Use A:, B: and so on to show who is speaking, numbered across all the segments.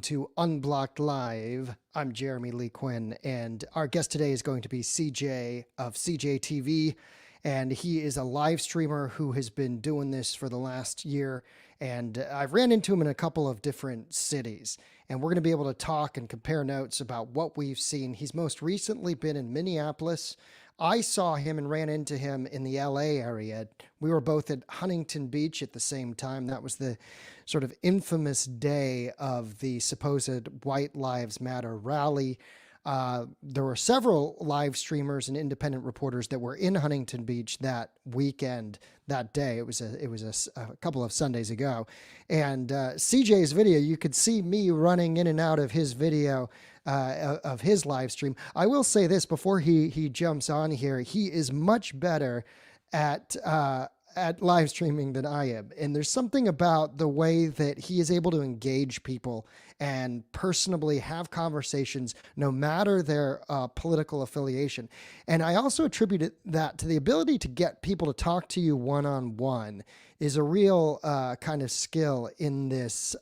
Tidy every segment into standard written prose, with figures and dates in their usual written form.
A: to Unblocked Live. I'm Jeremy Lee Quinn, and our guest today is going to be CJ of CJTV, and he is a live streamer who has been doing this for the last year, and I've ran into him in a couple of different cities, and we're going to be able to talk and compare notes about what we've seen. He's most recently been in Minneapolis. I saw him and ran into him in the LA area. We were both at Huntington Beach at the same time. That was the sort of infamous day of the supposed White Lives Matter rally. There were several live streamers and independent reporters that were in Huntington Beach that weekend, that day. It was a couple of Sundays ago. And CJ's video, you could see me running in and out of his video of his live stream. I will say this before he jumps on here, he is much better at live streaming than I am. And there's something about the way that he is able to engage people and personally have conversations no matter their political affiliation. And I also attribute that to the ability to get people to talk to you one-on-one is a real kind of skill in this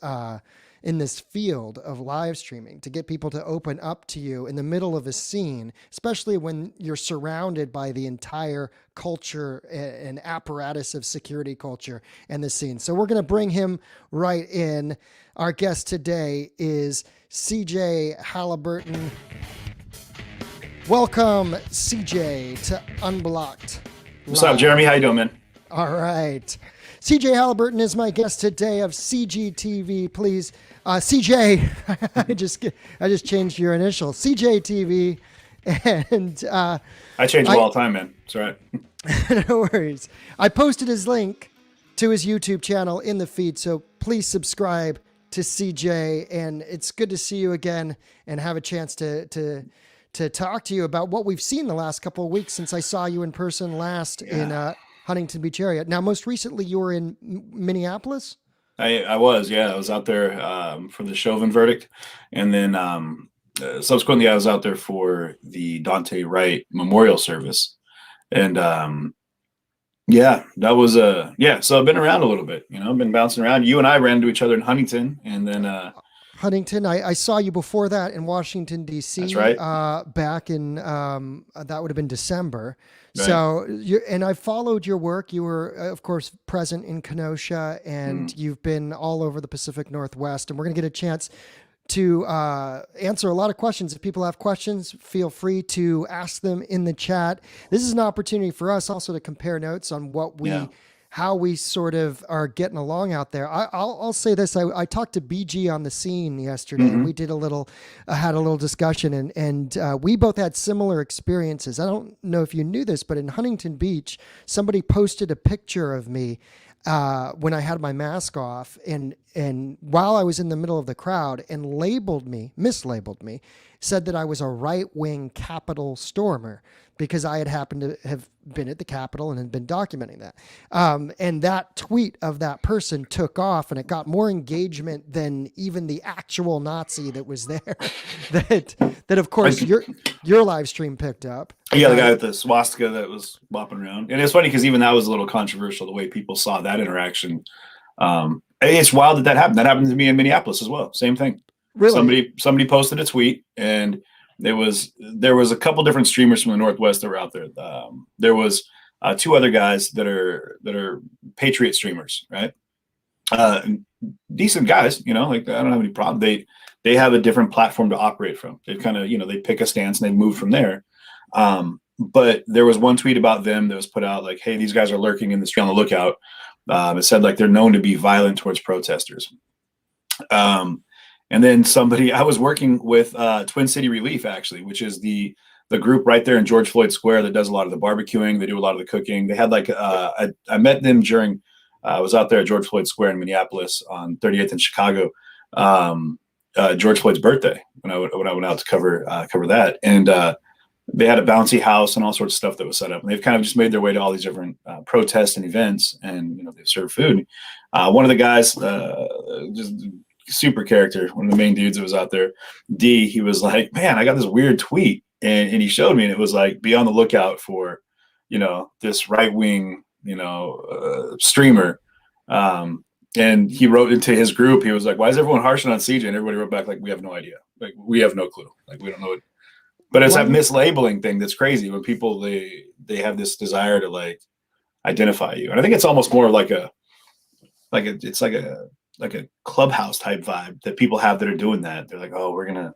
A: field of live streaming, to get people to open up to you in the middle of a scene, especially when you're surrounded by the entire culture and apparatus of security culture and the scene. So we're going to bring him right in. Our guest today is CJ Halliburton. Welcome, CJ, to Unblocked.
B: What's up, Jeremy? How you doing, man?
A: All right. CJ Halliburton is my guest today of CGTV. Please, CJ, I just changed your initial, CJTV, and
B: I change them all the time, man. It's all right.
A: No worries. I posted his link to his YouTube channel in the feed, so please subscribe to CJ. And it's good to see you again and have a chance to talk to you about what we've seen the last couple of weeks since I saw you in person last in Huntington Beach area. Now, most recently, you were in Minneapolis?
B: I was out there for the Chauvin verdict. And then subsequently, I was out there for the Daunte Wright memorial service. And that was so I've been around a little bit, I've been bouncing around. You and I ran into each other in Huntington, and then
A: Huntington, I saw you before that in Washington, D.C.
B: That's right.
A: Back in, that would have been December.
B: Right.
A: So, and I followed your work. You were, of course, present in Kenosha, and you've been all over the Pacific Northwest. And we're going to get a chance to answer a lot of questions. If people have questions, feel free to ask them in the chat. This is an opportunity for us also to compare notes on what how we sort of are getting along out there. I'll say this. I talked to BG on the scene yesterday, and we did had a little discussion, and we both had similar experiences. I don't know if you knew this, but in Huntington Beach, somebody posted a picture of me when I had my mask off, and while I was in the middle of the crowd, and mislabeled me, said that I was a right-wing Capitol stormer because I had happened to have been at the Capitol and had been documenting that. And that tweet of that person took off, and it got more engagement than even the actual Nazi that was there. that of course your live stream picked up.
B: Yeah, the guy with the swastika that was bopping around. And it's funny because even that was a little controversial, the way people saw that interaction. It's wild that happened. That happened to me in Minneapolis as well. Same thing.
A: Really?
B: Somebody posted a tweet, and there was a couple different streamers from the Northwest that were out there. There was two other guys that are Patriot streamers, right? Decent guys, like I don't have any problem. They have a different platform to operate from. They kind of, they pick a stance and they move from there. But there was one tweet about them that was put out like, hey, these guys are lurking in the street, on the lookout. It said like they're known to be violent towards protesters. And then I was working with Twin City Relief, actually, which is the group right there in George Floyd Square that does a lot of the barbecuing. They do a lot of the cooking. They had like I met them during I was out there at George Floyd Square in Minneapolis on 38th in Chicago, George Floyd's birthday when I went out to cover that. And they had a bouncy house and all sorts of stuff that was set up. And they've kind of just made their way to all these different protests and events, and they've served food. One of the guys, just super character, one of the main dudes that was out there, D, he was like, man, I got this weird tweet, and he showed me, and it was like, be on the lookout for this right-wing streamer And he wrote into his group, he was like, why is everyone harshing on CJ? And everybody wrote back like, we have no idea. Like, we have no clue. Like, we don't know it. But it's that mislabeling thing that's crazy when people, they have this desire to like identify you. And I think it's almost more like it's like a clubhouse type vibe that people have that are doing that. They're like, oh, we're gonna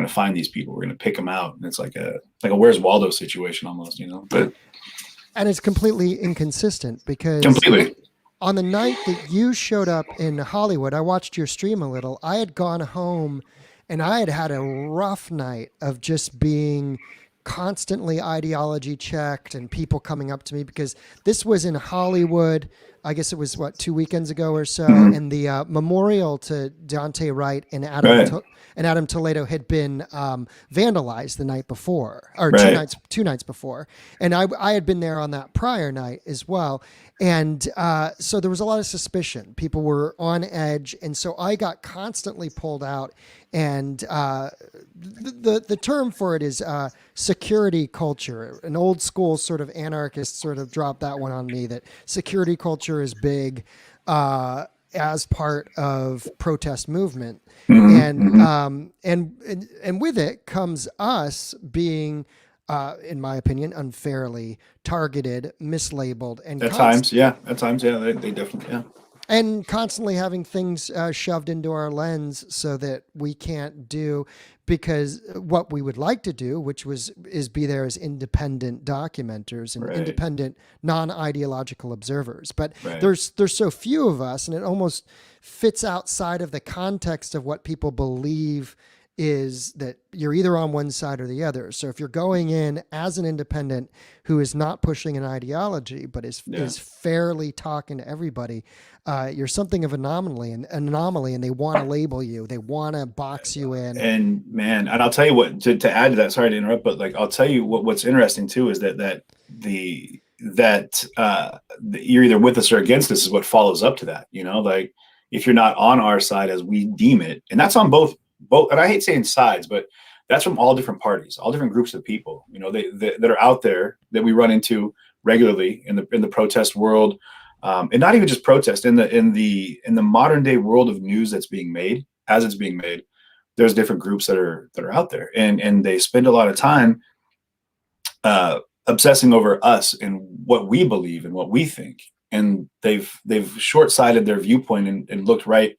B: find these people, we're gonna pick them out. And it's like a Where's Waldo situation almost, you know. But
A: and it's completely inconsistent because
B: completely.
A: On the night that you showed up in Hollywood, I watched your stream a little. I had gone home and I had a rough night of just being constantly ideology checked and people coming up to me because this was in Hollywood. I guess it was 2 weekends ago or so.
B: Mm-hmm.
A: And the memorial to Dante Wright and Adam Toledo had been vandalized the night before, or two nights before. And I had been there on that prior night as well. And so there was a lot of suspicion. People were on edge. And so I got constantly pulled out. And the term for it is security culture. An old school sort of anarchist sort of dropped that one on me, that security culture is big as part of protest movement. And with it comes us being, in my opinion, unfairly targeted, mislabeled, and
B: at times, yeah, they definitely, yeah.
A: And constantly having things shoved into our lens so that we can't do, because what we would like to do, which is be there as independent documenters and independent, non-ideological observers. But there's so few of us, and it almost fits outside of the context of what people believe is that you're either on one side or the other. So if you're going in as an independent who is not pushing an ideology, but is fairly talking to everybody, you're something of an anomaly, and they want to label you. They want to box you in.
B: And man, and I'll tell you what, to add to that, sorry to interrupt, but like, I'll tell you what's interesting too, is that you're either with us or against us is what follows up to that, you know, like if you're not on our side as we deem it, and that's on both, and I hate saying sides, but that's from all different parties, all different groups of people, you know, that are out there that we run into regularly in the protest world, and not even just protest, in the modern day world of news that's being made, as it's being made. There's different groups that are out there, and they spend a lot of time obsessing over us and what we believe and what we think, and they've short-sighted their viewpoint and looked right,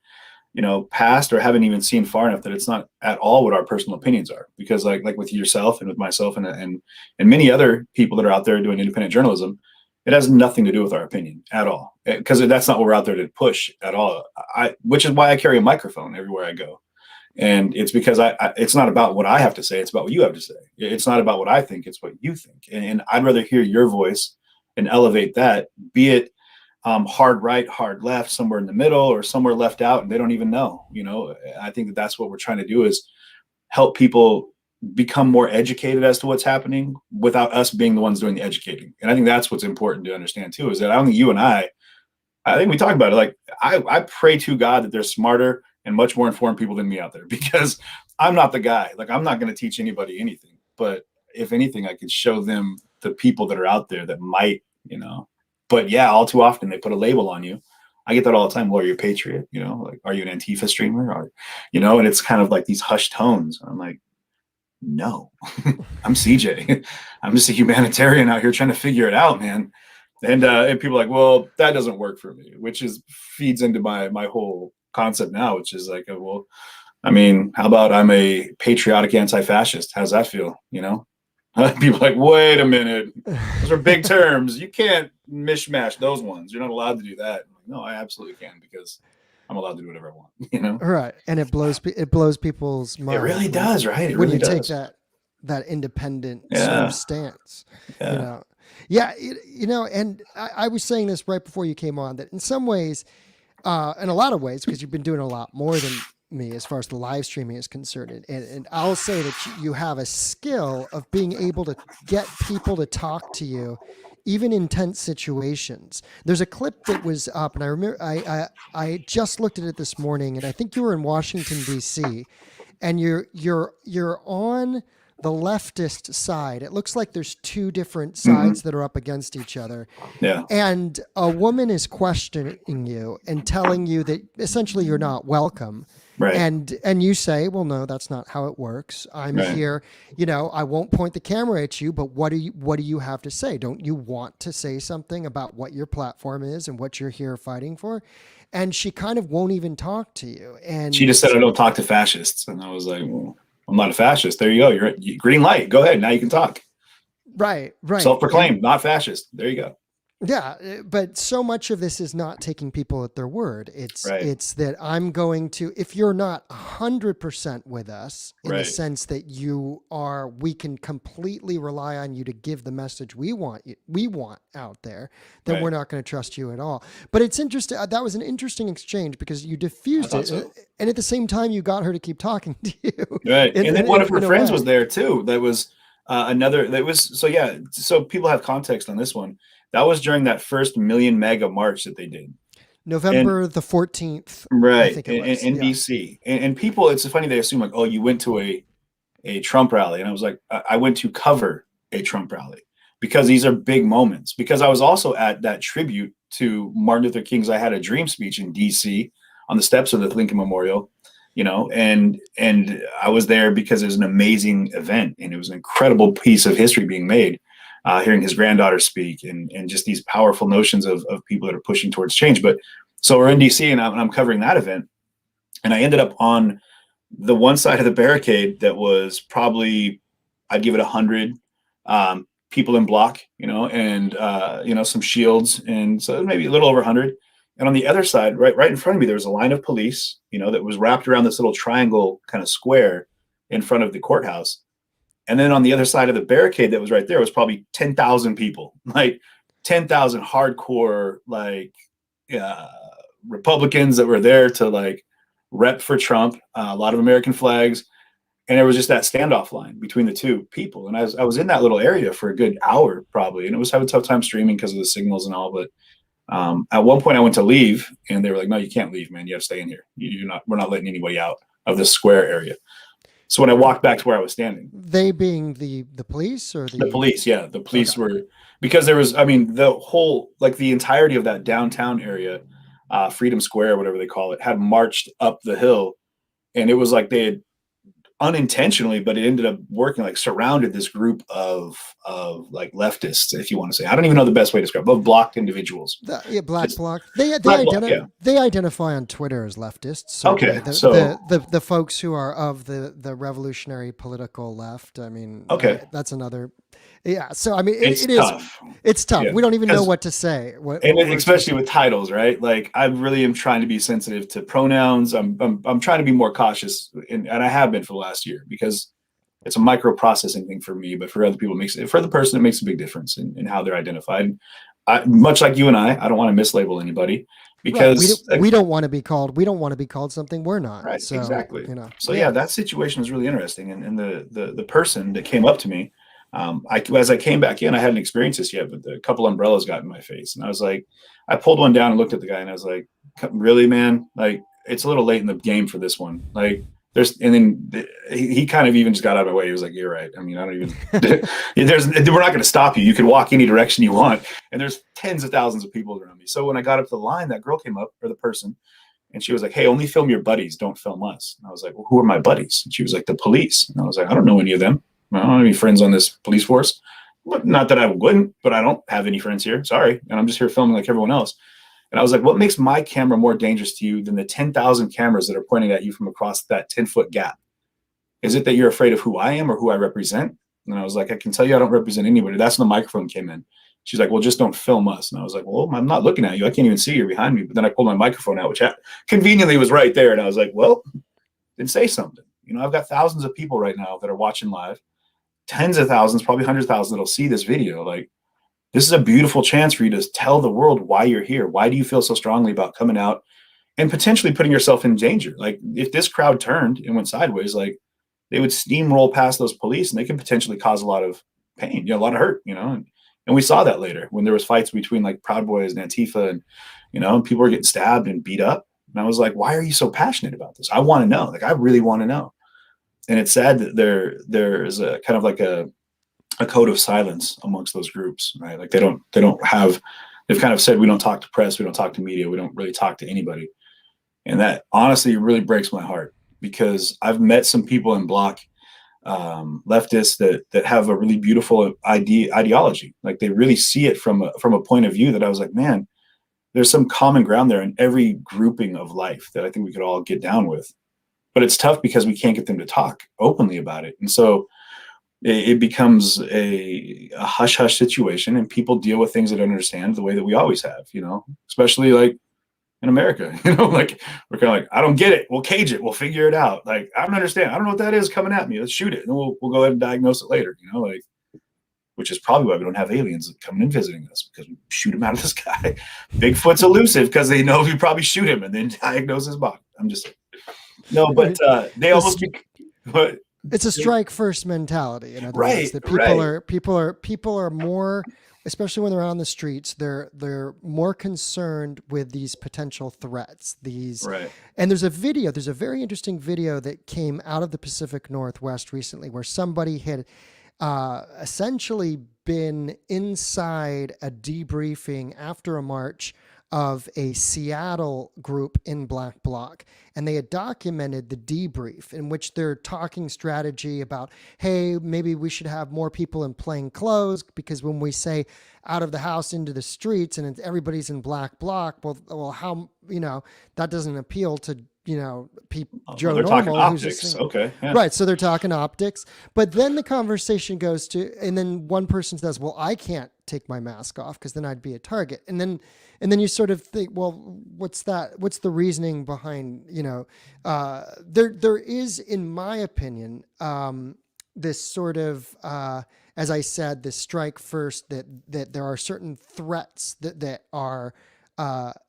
B: you know, past, or haven't even seen far enough that it's not at all what our personal opinions are. Because like with yourself and with myself and many other people that are out there doing independent journalism, it has nothing to do with our opinion at all, because that's not what we're out there to push at all. Which is why I carry a microphone everywhere I go. And it's because it's not about what I have to say. It's about what you have to say. It's not about what I think. It's what you think. And I'd rather hear your voice and elevate that, be it hard right, hard left, somewhere in the middle, or somewhere left out, and they don't even know. You know, I think that's what we're trying to do, is help people become more educated as to what's happening without us being the ones doing the educating. And I think that's what's important to understand too, is that only you and I think we talk about it. Like I pray to God that there's smarter and much more informed people than me out there, because I'm not the guy. Like, I'm not going to teach anybody anything, but if anything, I could show them the people that are out there that might, you know. But yeah, all too often they put a label on you. I get that all the time. Well, are you a patriot? You know, like, are you an Antifa streamer? Or, you know, and it's kind of like these hushed tones. I'm like, no, I'm CJ. I'm just a humanitarian out here trying to figure it out, man. And people are like, well, that doesn't work for me, which feeds into my whole concept now, which is like, well, I mean, how about I'm a patriotic anti-fascist? How's that feel? You know? People are like, wait a minute, those are big terms. You can't mishmash those ones. You're not allowed to do that. I'm like, no, I absolutely can, because I'm allowed to do whatever I want. You know, right?
A: And it blows people's minds.
B: It really does, right? It
A: when
B: really
A: you
B: does.
A: take that independent sort of stance. You know, you know. And I was saying this right before you came on, that in some ways, in a lot of ways, because you've been doing a lot more than me as far as the live streaming is concerned. And I'll say that you have a skill of being able to get people to talk to you, even in tense situations. There's a clip that was up, and I remember I just looked at it this morning, and I think you were in Washington, D.C., and you're on the leftist side. It looks like there's two different sides that are up against each other.
B: Yeah.
A: And a woman is questioning you and telling you that essentially you're not welcome.
B: Right.
A: And you say, well, no, that's not how it works. I'm
B: Right.
A: here, you know, I won't point the camera at you, but what do you have to say? Don't you want to say something about what your platform is and what you're here fighting for? And she kind of won't even talk to you. And
B: She just said, I don't talk to fascists. And I was like, well, I'm not a fascist. There you go. You're green light. Go ahead. Now you can talk.
A: right.
B: Self-proclaimed, not fascist. There you go.
A: Yeah, but so much of this is not taking people at their word. It's that I'm going to, if you're not 100% with us in the sense that we can completely rely on you to give the message we want out there, then we're not going to trust you at all. But it's interesting. That was an interesting exchange because you diffused it, and at the same time you got her to keep talking to you.
B: Right, and then one of her friends was there too. That was so people have context on this one. That was during that first million mega march that they did.
A: November the 14th.
B: Right.
A: I think it was.
B: In DC. And people, it's funny, they assume like, oh, you went to a Trump rally. And I was like, I went to cover a Trump rally because these are big moments. Because I was also at that tribute to Martin Luther King's I Had a Dream speech in DC on the steps of the Lincoln Memorial, you know, and I was there because it was an amazing event and it was an incredible piece of history being made. Hearing his granddaughter speak and just these powerful notions of people that are pushing towards change. But so we're in DC and I'm covering that event. And I ended up on the one side of the barricade that was probably, I'd give it 100 people in block, you know, and, some shields. And so maybe a little over 100. And on the other side, right in front of me, there was a line of police, you know, that was wrapped around this little triangle kind of square in front of the courthouse. And then on the other side of the barricade that was right there was probably 10,000 people, like 10,000 hardcore, like Republicans that were there to like rep for Trump, a lot of American flags. And there was just that standoff line between the two people. And I was in that little area for a good hour probably. And it was having a tough time streaming because of the signals and all. But at one point I went to leave and they were like, no, you can't leave, man. You have to stay in here. We're not letting anybody out of this square area. So when I walked back to where I was standing,
A: they being the police or
B: the police, yeah, the police were, because there was, the whole, like the entirety of that downtown area, Freedom Square, whatever they call it, had marched up the hill, and it was like they had unintentionally, but it ended up working, like surrounded this group of like leftists, if you want to say. I don't even know the best way to describe it, of blocked individuals.
A: Block. They identify on Twitter as leftists. So
B: okay,
A: the folks who are of the revolutionary political left. That's another. Yeah. So
B: it's tough.
A: It's tough. Yeah, we don't even know what to say.
B: Especially with titles, right? Like I really am trying to be sensitive to pronouns. I'm trying to be more cautious, and I have been for the last year because it's a microprocessing thing for me, but for other people, for the person, it makes a big difference in how they're identified. Much like you and I don't want to mislabel anybody because
A: we don't want to be called something we're not.
B: Right. So, exactly.
A: So
B: that situation was really interesting, and the person that came up to me. As I came back in, I hadn't experienced this yet, but a couple umbrellas got in my face, and I was like, I pulled one down and looked at the guy, and I was like, "Really, man? Like, it's a little late in the game for this one." Like, and then he kind of even just got out of my way. He was like, "You're right. I don't even. We're not going to stop you. You can walk any direction you want." And there's tens of thousands of people around me. So when I got up to the line, that girl came up, or the person, and she was like, "Hey, only film your buddies. Don't film us." And I was like, "Well, who are my buddies?" And she was like, "The police." And I was like, "I don't know any of them. I don't have any friends on this police force. Not that I wouldn't, but I don't have any friends here. Sorry. And I'm just here filming like everyone else." And I was like, what makes my camera more dangerous to you than the 10,000 cameras that are pointing at you from across that 10-foot gap? Is it that you're afraid of who I am or who I represent? And I was like, I can tell you I don't represent anybody. That's when the microphone came in. She's like, well, just don't film us. And I was like, well, I'm not looking at you. I can't even see you behind me. But then I pulled my microphone out, which conveniently was right there. And I was like, well, then say something. I've got thousands of people right now that are watching live. Tens of thousands, probably 100,000 that'll see this video. Like, this is a beautiful chance for you to tell the world why you're here. Why do you feel so strongly about coming out and potentially putting yourself in danger? Like, if this crowd turned and went sideways, like, they would steamroll past those police and they could potentially cause a lot of pain, a lot of hurt, and we saw that later when there was fights between like Proud Boys and Antifa, and people were getting stabbed and beat up. And I was like, why are you so passionate about this? I want to know. Like, I really want to know. And it's sad that there is a kind of like a code of silence amongst those groups, right? Like they've kind of said, we don't talk to press, we don't talk to media, we don't really talk to anybody. And that honestly really breaks my heart, because I've met some people in Block, leftists that have a really beautiful ideology. Like they really see it from a point of view that I was like, man, there's some common ground there in every grouping of life that I think we could all get down with. But it's tough because we can't get them to talk openly about it. And so it becomes a hush hush situation, and people deal with things they don't understand the way that we always have, especially like in America, like we're kind of like, I don't get it. We'll cage it. We'll figure it out. Like, I don't understand. I don't know what that is coming at me. Let's shoot it. And we'll go ahead and diagnose it later, like, which is probably why we don't have aliens coming and visiting us, because we shoot them out of the sky. Bigfoot's elusive because they know we probably shoot him and then diagnose his body. I'm just, no, but they almost, but
A: it's a strike first mentality. In other words, that people are more, especially when they're on the streets, they're more concerned with these potential threats. And there's a very interesting video that came out of the Pacific Northwest recently, where somebody had essentially been inside a debriefing after a march of a Seattle group in Black Bloc. And they had documented the debrief, in which they're talking strategy about, hey, maybe we should have more people in plain clothes, because when we say out of the house into the streets and everybody's in Black Bloc, well, how, that doesn't appeal to, people, Joe
B: they're
A: Normal.
B: talking optics. Okay. Yeah.
A: Right. So they're talking optics. But then the conversation goes to, and then one person says, well, I can't take my mask off because then I'd be a target. And then you sort of think, well, what's that? What's the reasoning behind, there is, in my opinion, this sort of, as I said, this strike first, that there are certain threats that are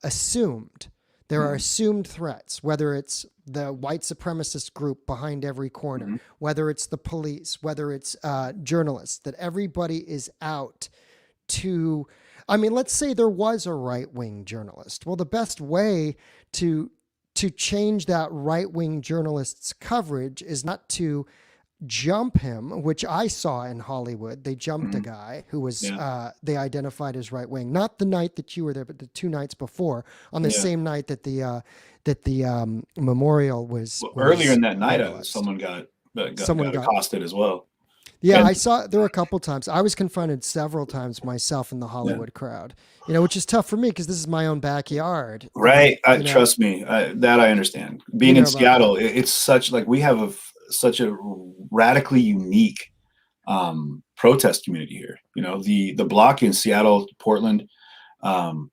A: assumed. There are assumed threats, whether it's the white supremacist group behind every corner, whether it's the police, whether it's journalists, that everybody is out to, let's say there was a right-wing journalist. Well, the best way to change that right-wing journalist's coverage is not to jump him, which I saw in Hollywood. They jumped a guy who was, they identified as right wing, not the night that you were there, but the 2 nights before, on the same night that the memorial was.
B: Well, earlier in that night, someone got accosted as well.
A: Yeah, and I saw there were a couple times. I was confronted several times myself in the Hollywood crowd, which is tough for me because this is my own backyard.
B: Right. Trust me, that I understand. Being in Seattle, it's such like we have such a radically unique protest community here. The block in Seattle, Portland, and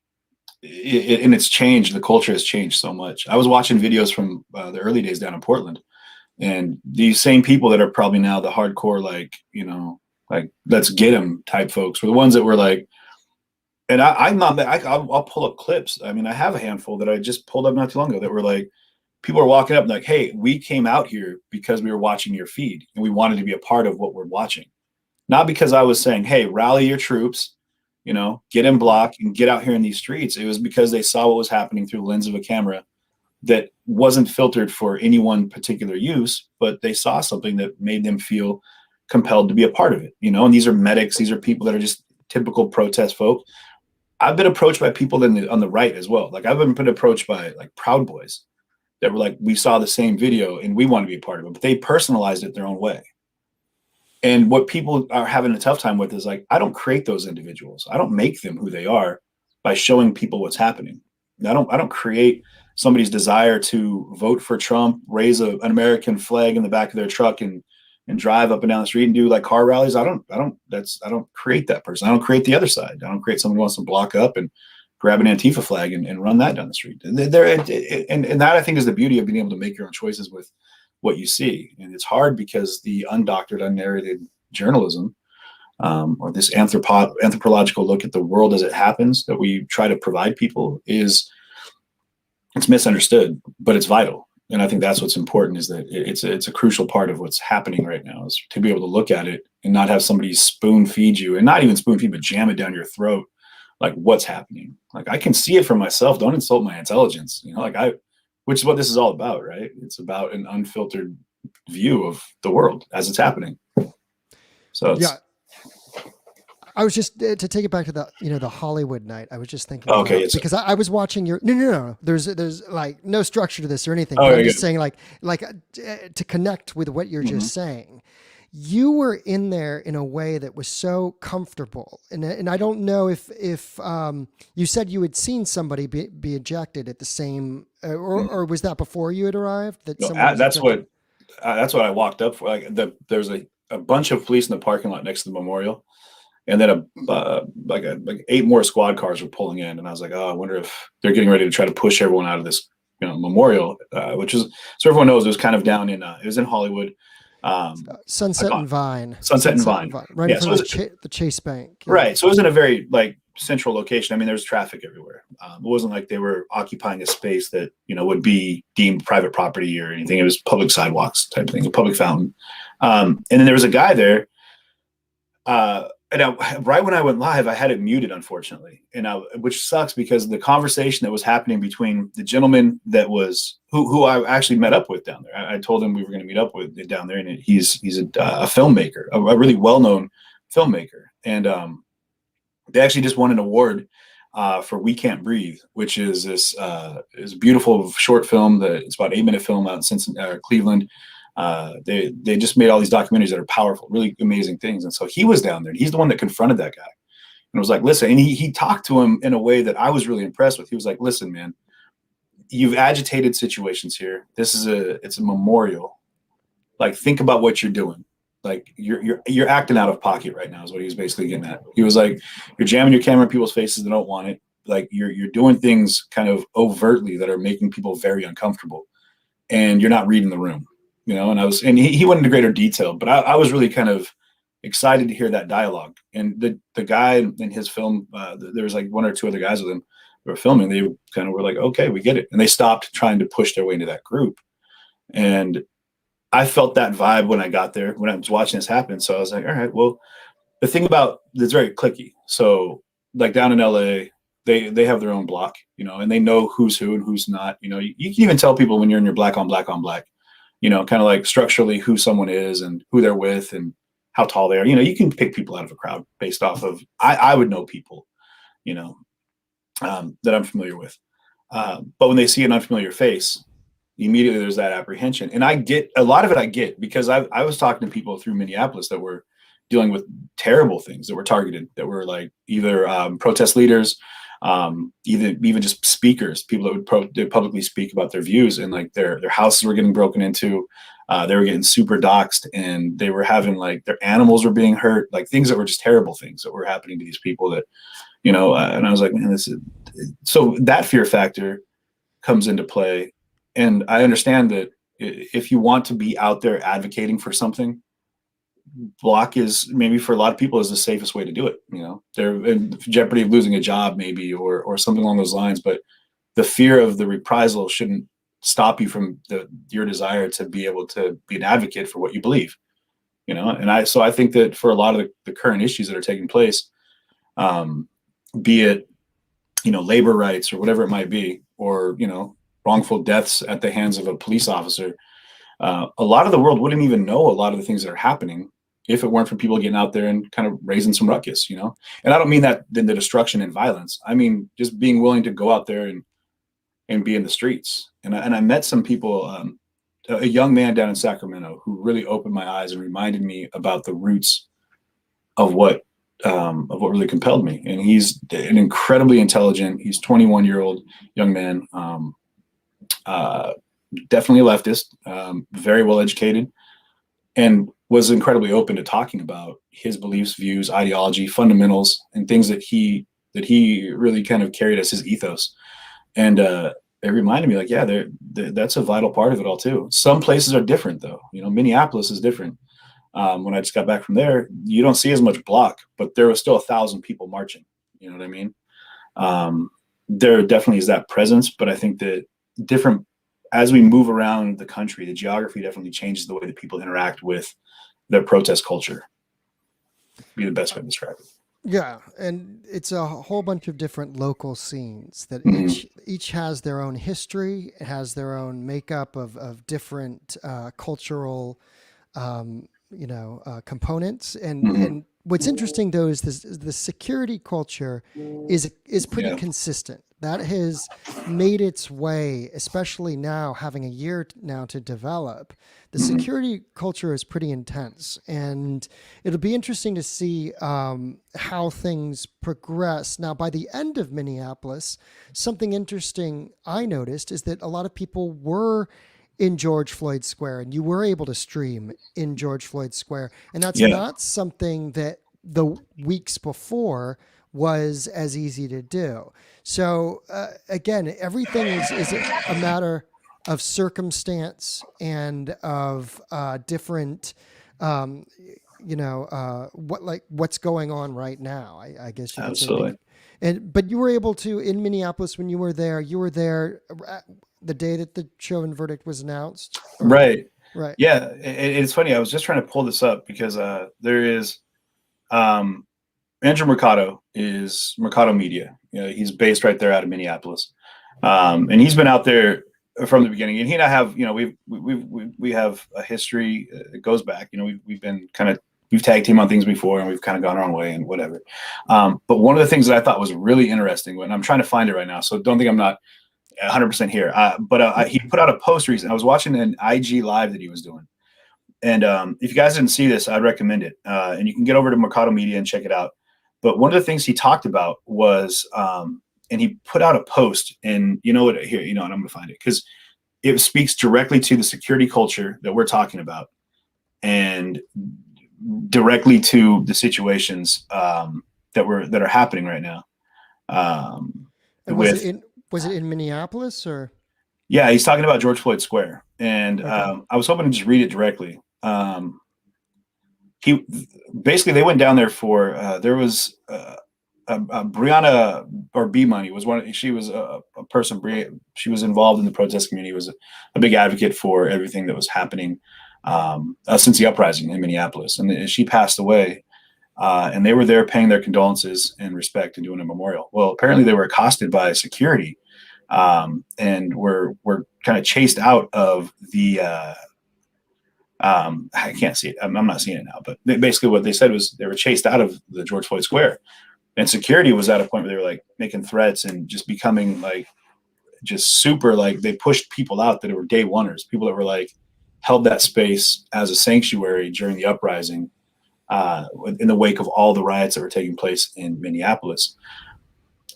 B: it's changed. The culture has changed so much. I was watching videos from the early days down in Portland, and these same people that are probably now the hardcore, like let's get them type folks were the ones that were like, and I'll pull up clips. I have a handful that I just pulled up not too long ago that were like, people are walking up and like, hey, we came out here because we were watching your feed and we wanted to be a part of what we're watching. Not because I was saying, hey, rally your troops, get in block and get out here in these streets. It was because they saw what was happening through the lens of a camera that wasn't filtered for any one particular use, but they saw something that made them feel compelled to be a part of it, and these are medics. These are people that are just typical protest folk. I've been approached by people on the right as well. Like I've been approached by like Proud Boys that were like, we saw the same video and we want to be a part of it, but they personalized it their own way. And what people are having a tough time with is like, I don't create those individuals. I don't make them who they are by showing people what's happening. I don't create somebody's desire to vote for Trump, raise an American flag in the back of their truck and drive up and down the street and do like car rallies. I don't create that person. I don't create the other side. I don't create someone who wants to block up and grab an Antifa flag and run that down the street. And that I think is the beauty of being able to make your own choices with what you see. And it's hard because the undoctored, unnarrated journalism, or this anthropological look at the world as it happens that we try to provide people it's misunderstood, but it's vital. And I think that's what's important, is that it's a crucial part of what's happening right now, is to be able to look at it and not have somebody spoon feed you, and not even spoon feed, but jam it down your throat. Like what's happening. Like I can see it for myself. Don't insult my intelligence. Which is what this is all about, right? It's about an unfiltered view of the world as it's happening. So it's,
A: Yeah. I was just to take it back to the Hollywood night. I was just thinking
B: okay,
A: about
B: yes, sir.
A: because I was watching your no. There's like no structure to this or anything.
B: Oh,
A: But I'm
B: yeah,
A: just
B: good.
A: saying like to connect with what you're
B: Mhm.
A: just saying. You were in there in a way that was so comfortable, and I don't know if you said you had seen somebody be ejected at the same or was that before you had arrived that
B: No,
A: someone was ejected?
B: that's what I walked up for. Like there's a bunch of police in the parking lot next to the memorial, and then like 8 more squad cars were pulling in, and I was like, oh, I wonder if they're getting ready to try to push everyone out of this, memorial, which is, so everyone knows, it was kind of down in it was in Hollywood,
A: Sunset and Vine,
B: Sunset and Vine.
A: right in
B: Yeah, so
A: front
B: it
A: of
B: was,
A: the Chase Bank. Yeah.
B: right. So it was in a very like central location. I mean, there's traffic everywhere. It wasn't like they were occupying a space that would be deemed private property or anything. It was public sidewalks type of thing, a public fountain. And then there was a guy there. Right when I went live, I had it muted, unfortunately, which sucks because the conversation that was happening between the gentleman that was who I actually met up with down there. I told him we were going to meet up with down there, and he's a filmmaker, a really well-known filmmaker, and they actually just won an award for "We Can't Breathe," which is this is a beautiful short film that it's about 8-minute film out in Cincinnati, Cleveland. They just made all these documentaries that are powerful, really amazing things. And so he was down there, and he's the one that confronted that guy and was like, listen, and he talked to him in a way that I was really impressed with. He was like, listen, man, you've agitated situations here. It's a memorial. Like, think about what you're doing. Like you're acting out of pocket right now is what he was basically getting at. He was like, you're jamming your camera in people's faces that don't want it. Like you're doing things kind of overtly that are making people very uncomfortable, and you're not reading the room. And he went into greater detail, but I was really kind of excited to hear that dialogue. And the guy in his film, there was like 1 or 2 other guys with him who were filming. They kind of were like, okay, we get it. And they stopped trying to push their way into that group. And I felt that vibe when I got there, when I was watching this happen. So I was like, all right, well, the thing about it's very cliquey. So like down in LA, they have their own block, and they know who's who and who's not. You can even tell people when you're in your black on black on black. Kind of like structurally who someone is and who they're with and how tall they are. You can pick people out of a crowd based off of, I would know people, that I'm familiar with. But when they see an unfamiliar face, immediately there's that apprehension. And I get a lot of it, because I was talking to people through Minneapolis that were dealing with terrible things that were targeted, that were like either protest leaders, even just speakers, people that would publicly speak about their views, and like their houses were getting broken into, they were getting super doxxed, and they were having like their animals were being hurt, like things that were just terrible things that were happening to these people that, and I was like, man, so that fear factor comes into play. And I understand that if you want to be out there advocating for something, block is maybe for a lot of people is the safest way to do it. They're in jeopardy of losing a job maybe, or something along those lines. But the fear of the reprisal shouldn't stop you from your desire to be able to be an advocate for what you believe. And I think that for a lot of the current issues that are taking place, be it, labor rights or whatever it might be, or, wrongful deaths at the hands of a police officer, a lot of the world wouldn't even know a lot of the things that are happening if it weren't for people getting out there and kind of raising some ruckus, And I don't mean that the destruction and violence. I mean just being willing to go out there and be in the streets. And I met some people, a young man down in Sacramento who really opened my eyes and reminded me about the roots of what really compelled me. And he's an incredibly intelligent, he's 21-year-old young man, definitely a leftist, very well educated, and was incredibly open to talking about his beliefs, views, ideology, fundamentals, and things that he really kind of carried as his ethos. And it reminded me, like, yeah, that's a vital part of it all too. Some places are different though. Minneapolis is different. When I just got back from there, you don't see as much block, but there was still 1,000 people marching. You know what I mean? There definitely is that presence, but I think that different, as we move around the country, the geography definitely changes the way that people interact with their protest culture. Be the best way to describe it.
A: Yeah, and it's a whole bunch of different local scenes that
B: Hmm.
A: each has their own history, has their own makeup of different cultural components.
B: Hmm.
A: And what's interesting though is this, the security culture is pretty
B: Yeah,
A: consistent. That has made its way, especially now having a year now to develop. The
B: hmm,
A: security culture is pretty intense, and it'll be interesting to see how things progress. Now, by the end of Minneapolis, something interesting I noticed is that a lot of people were in George Floyd Square, and you were able to stream in George Floyd Square. And that's
B: yeah,
A: not something that the weeks before was as easy to do. So again, everything is a matter of circumstance and of different, um, what's going on right now. I guess you could say.
B: absolutely.
A: But you were able to in Minneapolis when you were there. You were there the day that the Chauvin verdict was announced, or
B: Right.
A: right?
B: Yeah, it's funny. I was just trying to pull this up because there is um, Andrew Mercado is Mercado Media. You know, he's based right there out of Minneapolis, and he's been out there from the beginning. And he and I have, you know, we have a history that goes back. You know, we've been kind of we've tag team on things before, and we've kind of gone our own way and whatever. But one of the things that I thought was really interesting, when I'm trying to find it right now, so don't think I'm not 100% here. But
A: Yep.
B: he put out a post recently. I was watching an IG live that he was doing, and if you guys didn't see this, I'd recommend it. And you can get over to Mercado Media and check it out. But one of the things he talked about was, and he put out a post, and you know what? Here, you know, and I'm going to find it because it speaks directly to the security culture that we're talking about, and directly to the situations that are happening right now. Um,
A: And was
B: with
A: it in Minneapolis or
B: Yeah, he's talking about George Floyd Square, and
A: okay?
B: I was hoping to just read it directly. He basically they went down there for there was Brianna or B Money was one. She was a person. She was involved in the protest community. Was a big advocate for everything that was happening since the uprising in Minneapolis, and she passed away. And they were there paying their condolences and respect and doing a memorial. Well, apparently they were accosted by security and were kind of chased out of the I can't see it. I'm not seeing it now, but basically what they said was they were chased out of the George Floyd Square, and security was at a point where they were like making threats and just becoming like just super like they pushed people out that were day oneers, people that were like held that space as a sanctuary during the uprising in the wake of all the riots that were taking place in Minneapolis.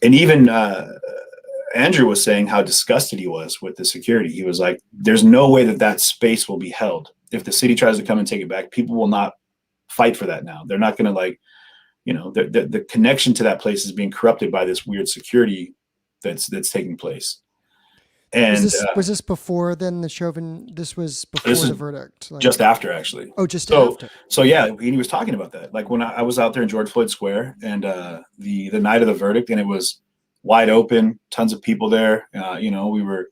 B: And even Andrew was saying how disgusted he was with the security. He was like, there's no way that that space will be held. If the city tries to come and take it back, people will not fight for that now. They're not going to like, you know, the connection to that place is being corrupted by this weird security that's taking place. And
A: Was this before then the Chauvin? This was
B: this
A: before
B: is
A: the verdict.
B: just
A: Like
B: after actually.
A: oh, just
B: So
A: after.
B: yeah, he was talking about that. Like when I was out there in George Floyd Square and the night of the verdict, and it was wide open, tons of people there. You know, we were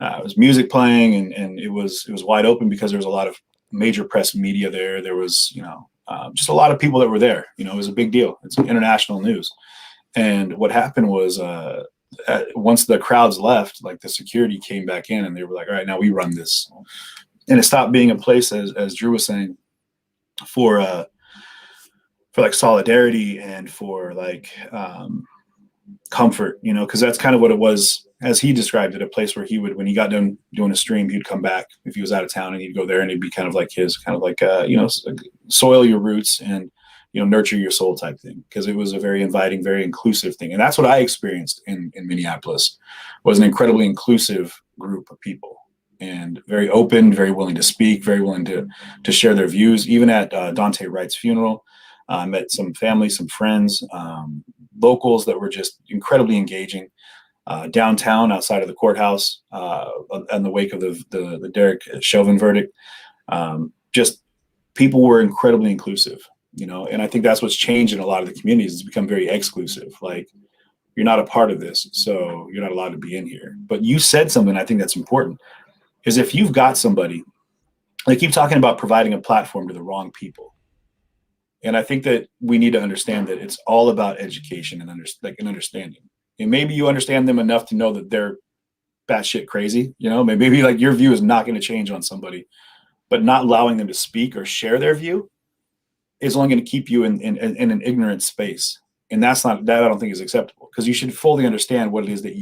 B: it was music playing, and it was wide open because there was a lot of major press media there. There was just a lot of people that were there. You know, it was a big deal. It's international news. And what happened was once the crowds left, like the security came back in, and they were like, "All right, now we run this." And it stopped being a place, as Drew was saying, for like solidarity and for like comfort, you know, because that's kind of what it was as he described it, a place where he would, when he got done doing a stream, he'd come back if he was out of town, and he'd go there, and it'd be kind of like his kind of like soil your roots and nurture your soul type thing, because it was a very inviting, very inclusive thing. And that's what I experienced in Minneapolis, was an incredibly inclusive group of people, and very open, very willing to speak, very willing to share their views. Even at Dante Wright's funeral, I met some family, some friends, locals that were just incredibly engaging. Downtown, outside of the courthouse, in the wake of the Derek Chauvin verdict, just people were incredibly inclusive, and I think that's what's changed in a lot of the communities. It's become very exclusive. Like, you're not a part of this, so you're not allowed to be in here. But you said something I think that's important, is if you've got somebody, they keep talking about providing a platform to the wrong people. And I think that we need to understand that it's all about education and understanding. And maybe you understand them enough to know that they're batshit crazy. You know, maybe like your view is not going to change on somebody, but not allowing them to speak or share their view is only going to keep you in an ignorant space. And that I don't think is acceptable, because you should fully understand what it is that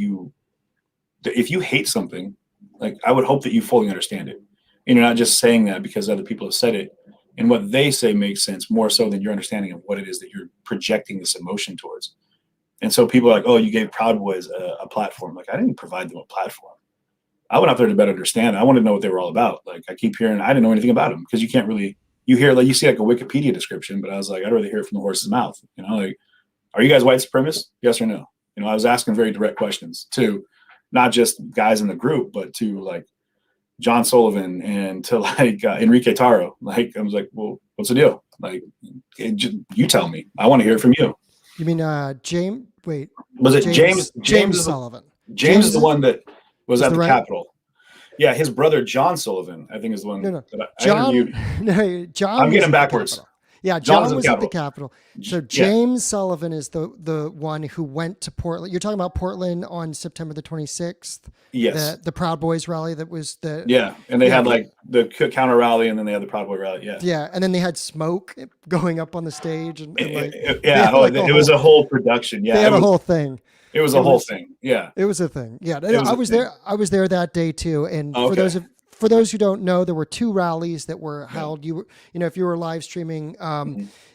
B: if you hate something, like, I would hope that you fully understand it. And you're not just saying that because other people have said it, and what they say makes sense more so than your understanding of what it is that you're projecting this emotion towards. And so people are like, oh, you gave Proud Boys a platform. Like, I didn't provide them a platform. I went out there to better understand. I wanted to know what they were all about. Like, I keep hearing, I didn't know anything about them, because you can't really, you hear, like, you see like a Wikipedia description, but I was like, I'd rather hear it from the horse's mouth. You know, like, are you guys white supremacists? Yes or no? You know, I was asking very direct questions to not just guys in the group, but to like John Sullivan and to like Enrique Taro. Like, I was like, well, what's the deal? Like, you tell me. I want to hear it from you.
A: You mean James? Wait,
B: was it James?
A: James Sullivan.
B: James is the one that was at the
A: right?
B: Capitol. Yeah, his brother John Sullivan, I think, is the one that I interviewed.
A: No, John.
B: I'm getting backwards.
A: Yeah, John was at the Capitol. So James Sullivan is the one who went to Portland. You're talking about Portland on September the 26th.
B: Yes.
A: The Proud Boys rally that was the.
B: Yeah, and they had like the counter rally, and then they had the Proud Boy rally. Yeah.
A: Yeah, and then they had smoke going up on the stage, and like
B: it was a whole production. Yeah,
A: they had a whole thing.
B: It was a whole thing. Yeah,
A: it was a thing. Yeah, I was there. I was there that day too, and for those who don't know, there were two rallies that were held. You know, if you were live streaming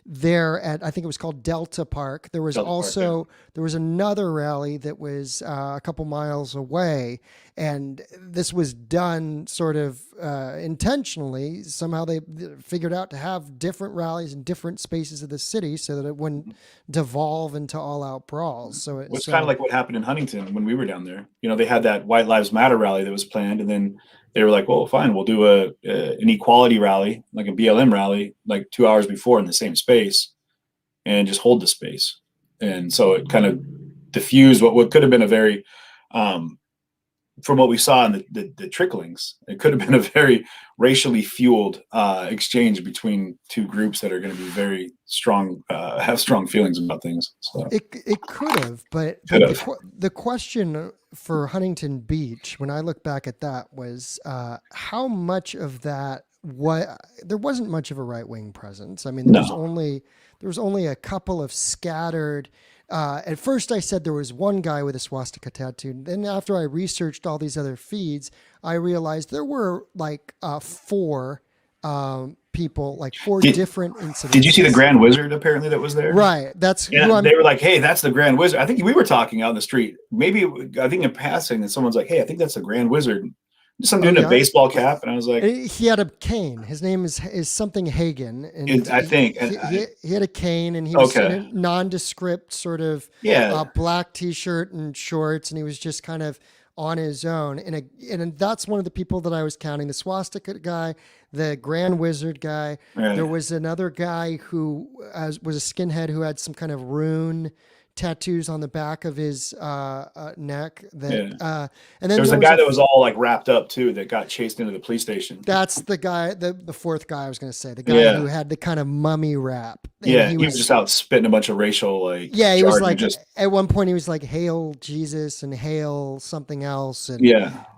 A: there at, I think it was called Delta Park. There was there was another rally that was a couple miles away, and this was done sort of intentionally. Somehow they figured out to have different rallies in different spaces of the city so that it wouldn't devolve into all-out brawls. So it's
B: kind of like what happened in Huntington when we were down there. You know, they had that White Lives Matter rally that was planned, and then they were like, well, fine, we'll do an equality rally, like a BLM rally, like 2 hours before in the same space, and just hold the space. And so it kind of diffused what could have been a very, from what we saw in the tricklings, it could have been a very racially fueled exchange between two groups that are going to be very strong, have strong feelings about things. So
A: it could have, but the question for Huntington Beach, when I look back at that, was how much of that, there wasn't much of a right-wing presence. I mean, there was only a couple of scattered. At first I said there was one guy with a swastika tattoo. Then after I researched all these other feeds, I realized there were like four people, like four different incidents.
B: Did you see the Grand Wizard apparently that was there?
A: Right. That's
B: they were like, hey, that's the Grand Wizard. I think we were talking out in the street. Maybe I think in passing, and someone's like, hey, I think that's the Grand Wizard. Some dude in a baseball cap, and I was like,
A: he had a cane. His name is something Hagen, and
B: I think
A: he had a cane, and he was in a nondescript sort of black T-shirt and shorts, and he was just kind of on his own. And that's one of the people that I was counting: the swastika guy, the Grand Wizard guy. Right. There was another guy who was a skinhead who had some kind of rune tattoos on the back of his neck. And then
B: there was a guy that was all like wrapped up too, that got chased into the police station.
A: That's the guy, the fourth guy I was going to say, the guy who had the kind of mummy wrap.
B: And he was just out spitting a bunch of racial
A: he was like, at one point he was like, hail Jesus and hail something else. And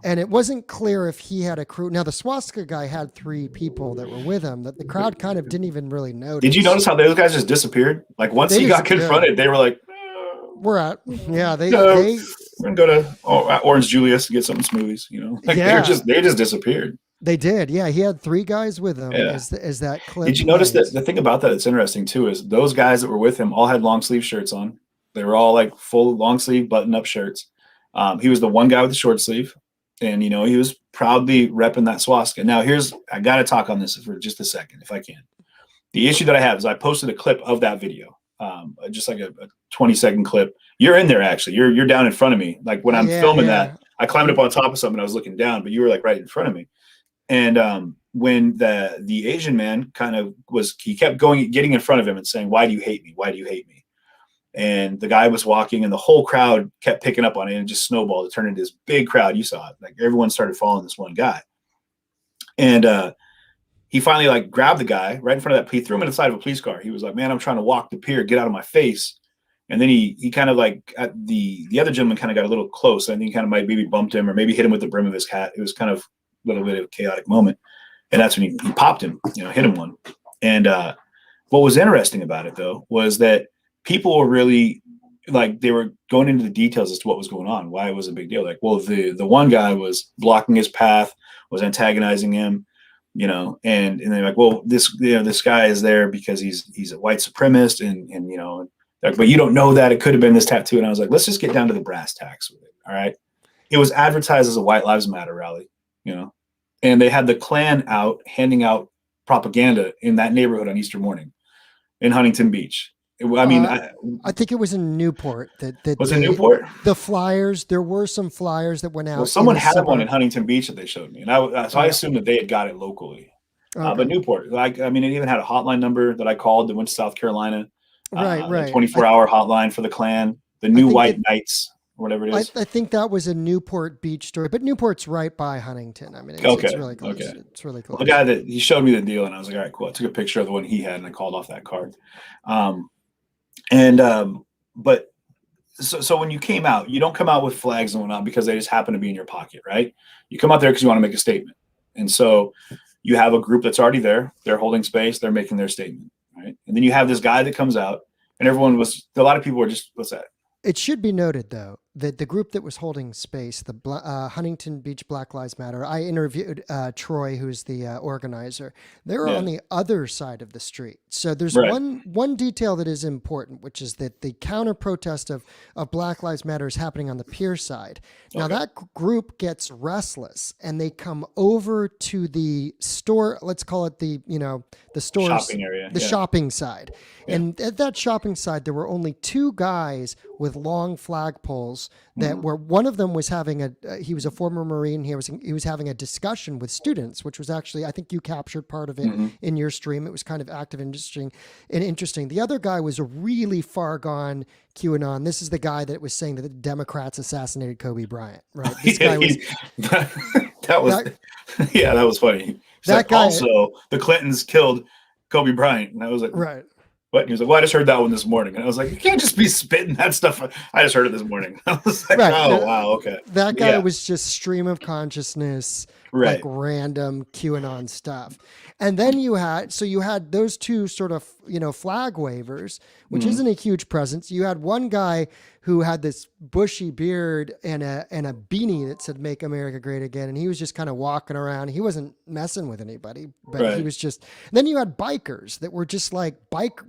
A: and it wasn't clear if he had a crew. Now the swastika guy had three people that were with him that the crowd kind of didn't even really notice.
B: Did you notice how those guys just disappeared? Like once he got confronted, they were like,
A: we're at they
B: we're gonna go to Orange Julius to get some smoothies, you know. Like they just disappeared.
A: They did. He had three guys with him as that clip.
B: Did you notice that the thing about that that's interesting too is those guys that were with him all had long sleeve shirts on. They were all like full long sleeve button up shirts. He was the one guy with the short sleeve, and you know, he was proudly repping that swastika. Now I gotta talk on this for just a second if I can. The issue that I have is I posted a clip of that video. Just like a 20-second clip. You're in there actually. You're down in front of me. Like when I'm filming that, I climbed up on top of something. I was looking down, but you were like right in front of me. And when the Asian man he kept getting in front of him and saying, "Why do you hate me? Why do you hate me?" And the guy was walking, and the whole crowd kept picking up on it, and it just snowballed. It turned into this big crowd. You saw it. Like everyone started following this one guy. And he finally like grabbed the guy right in front of that. He threw him in the side of a police car. He was like, "Man, I'm trying to walk the pier. Get out of my face." And then he kind of like at the other gentleman kind of got a little close. I think he kind of might maybe bumped him or maybe hit him with the brim of his hat. It was kind of a little bit of a chaotic moment. And that's when he popped him, hit him one. And what was interesting about it though was that people were really like they were going into the details as to what was going on, why it was a big deal. Like, well, the one guy was blocking his path, was antagonizing him, and they're like, well, this guy is there because he's a white supremacist, and like, but you don't know that it could have been this tattoo. And I was like, let's just get down to the brass tacks with it. All right. It was advertised as a White Lives Matter rally, and they had the Klan out handing out propaganda in that neighborhood on Easter morning in Huntington Beach.
A: I think it was in Newport.
B: Was it Newport?
A: The flyers, there were some flyers that went out.
B: Well, someone had one in Huntington Beach that they showed me, and I assumed that they had got it locally. Okay. But Newport, it even had a hotline number that I called that went to South Carolina.
A: Right.
B: 24-hour hotline for the Klan, the New White Knights, or whatever it is.
A: I think that was a Newport Beach story, but Newport's right by Huntington. It's really close. Okay. It's really close.
B: Well, the guy he showed me the deal, and I was like, all right, cool. I took a picture of the one he had, and I called off that card. But so when you came out, you don't come out with flags and whatnot because they just happen to be in your pocket, right? You come out there because you want to make a statement. And so you have a group that's already there. They're holding space. They're making their statement, right? And then you have this guy that comes out, and a lot of people were just, what's that?
A: It should be noted, though, that the group that was holding space, the Huntington Beach Black Lives Matter, I interviewed Troy, who's the organizer. They were on the other side of the street. So there's one detail that is important, which is that the counter protest of Black Lives Matter is happening on the pier side. Now that group gets restless, and they come over to the store. Let's call it the stores,
B: shopping area,
A: the shopping side. Yeah. And at that shopping side, there were only two guys with long flagpoles that were, one of them was having he was a former Marine. He was having a discussion with students, which was actually, I think you captured part of it in your stream. It was kind of active and interesting. The other guy was a really far gone QAnon. This is the guy that was saying that the Democrats assassinated Kobe Bryant, right? This guy was,
B: that was funny. That guy, also, the Clintons killed Kobe Bryant. And I was like,
A: right.
B: What? And he was like, well, I just heard that one this morning. And I was like, you can't just be spitting that stuff. I just heard it this morning. I was like, wow, okay.
A: That guy was just stream of consciousness, like random QAnon stuff. And then you had those two sort of, flag wavers, which isn't a huge presence. You had one guy who had this bushy beard and a beanie that said "Make America Great Again," and he was just kind of walking around. He wasn't messing with anybody, but he was just. Then you had bikers that were just like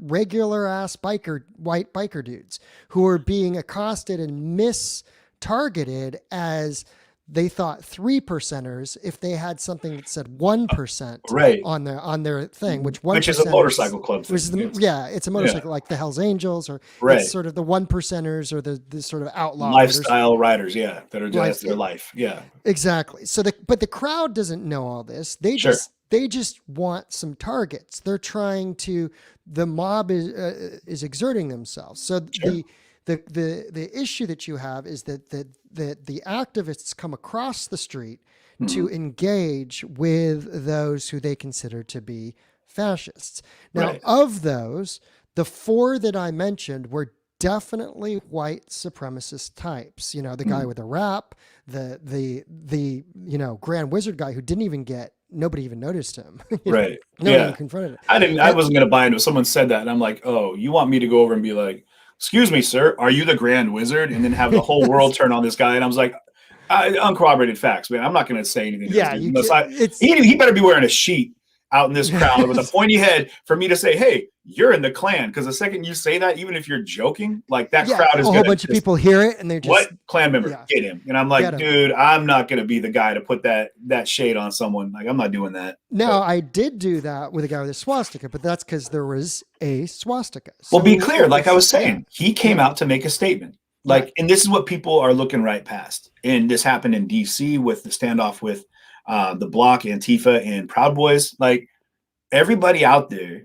A: regular ass white biker dudes who were being accosted and mistargeted as they thought 3%ers if they had something that said 1% on their thing, which
B: is a motorcycle club thing.
A: It's a motorcycle like the Hells Angels, or it's sort of the 1%ers or the sort of outlaw
B: lifestyle riders, that are just their life. Yeah.
A: Exactly. So but the crowd doesn't know all this. They just want some targets. They're trying to, the mob is exerting themselves. So the issue that you have is that the activists come across the street to engage with those who they consider to be fascists. Now, of those, the four that I mentioned were definitely white supremacist types. The guy with the rap, the Grand Wizard guy who nobody even noticed him. Nobody even confronted him.
B: I wasn't going to buy into it. Someone said that, and I'm like, oh, you want me to go over and be like, excuse me, sir, are you the Grand Wizard? And then have the whole world turn on this guy. And I was like, uncorroborated facts, man. I'm not going to say anything. He better be wearing a sheet out in this crowd with a pointy head for me to say, hey, you're in the Klan. Because the second you say that, even if you're joking, like that crowd is
A: a whole bunch of people hear it and they're just,
B: what Klan member? Get him. And I'm like, dude, I'm not going to be the guy to put that shade on someone. Like, I'm not doing that.
A: No, I did do that with a guy with a swastika, but that's because there was a swastika.
B: Well, be clear. Like I was saying, he came out to make a statement. And this is what people are looking right past. And this happened in DC with the standoff with the Block, Antifa, and Proud Boys. Like, everybody out there,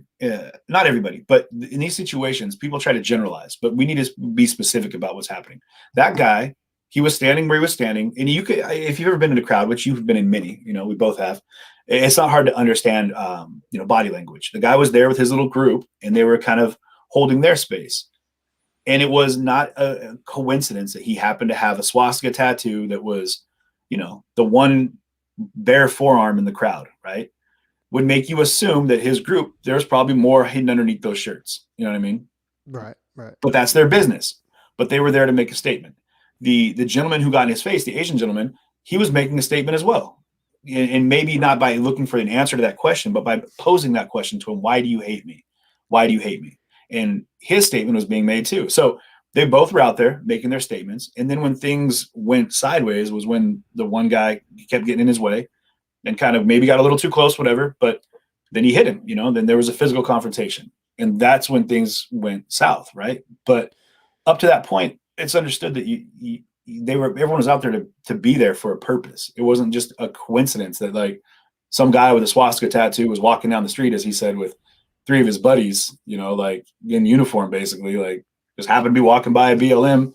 B: not everybody, but in these situations, people try to generalize, but we need to be specific about what's happening. That guy, he was standing where he was standing. And you could, if you've ever been in a crowd, which you've been in many, we both have, it's not hard to understand, body language. The guy was there with his little group, and they were kind of holding their space. And it was not a coincidence that he happened to have a swastika tattoo that was, the one bare forearm in the crowd, right? Would make you assume that his group, there's probably more hidden underneath those shirts. You know what I mean?
A: Right.
B: But that's their business. But they were there to make a statement. The gentleman who got in his face, the Asian gentleman, he was making a statement as well. And maybe not by looking for an answer to that question, but by posing that question to him: why do you hate me? Why do you hate me? And his statement was being made too. So they both were out there making their statements. And then when things went sideways was when the one guy kept getting in his way and kind of maybe got a little too close, whatever. But then he hit him, then there was a physical confrontation. And that's when things went south, right? But up to that point, it's understood that everyone was out there to be there for a purpose. It wasn't just a coincidence that like some guy with a swastika tattoo was walking down the street, as he said, with 3 of his buddies, like in uniform, basically, like just happened to be walking by a BLM,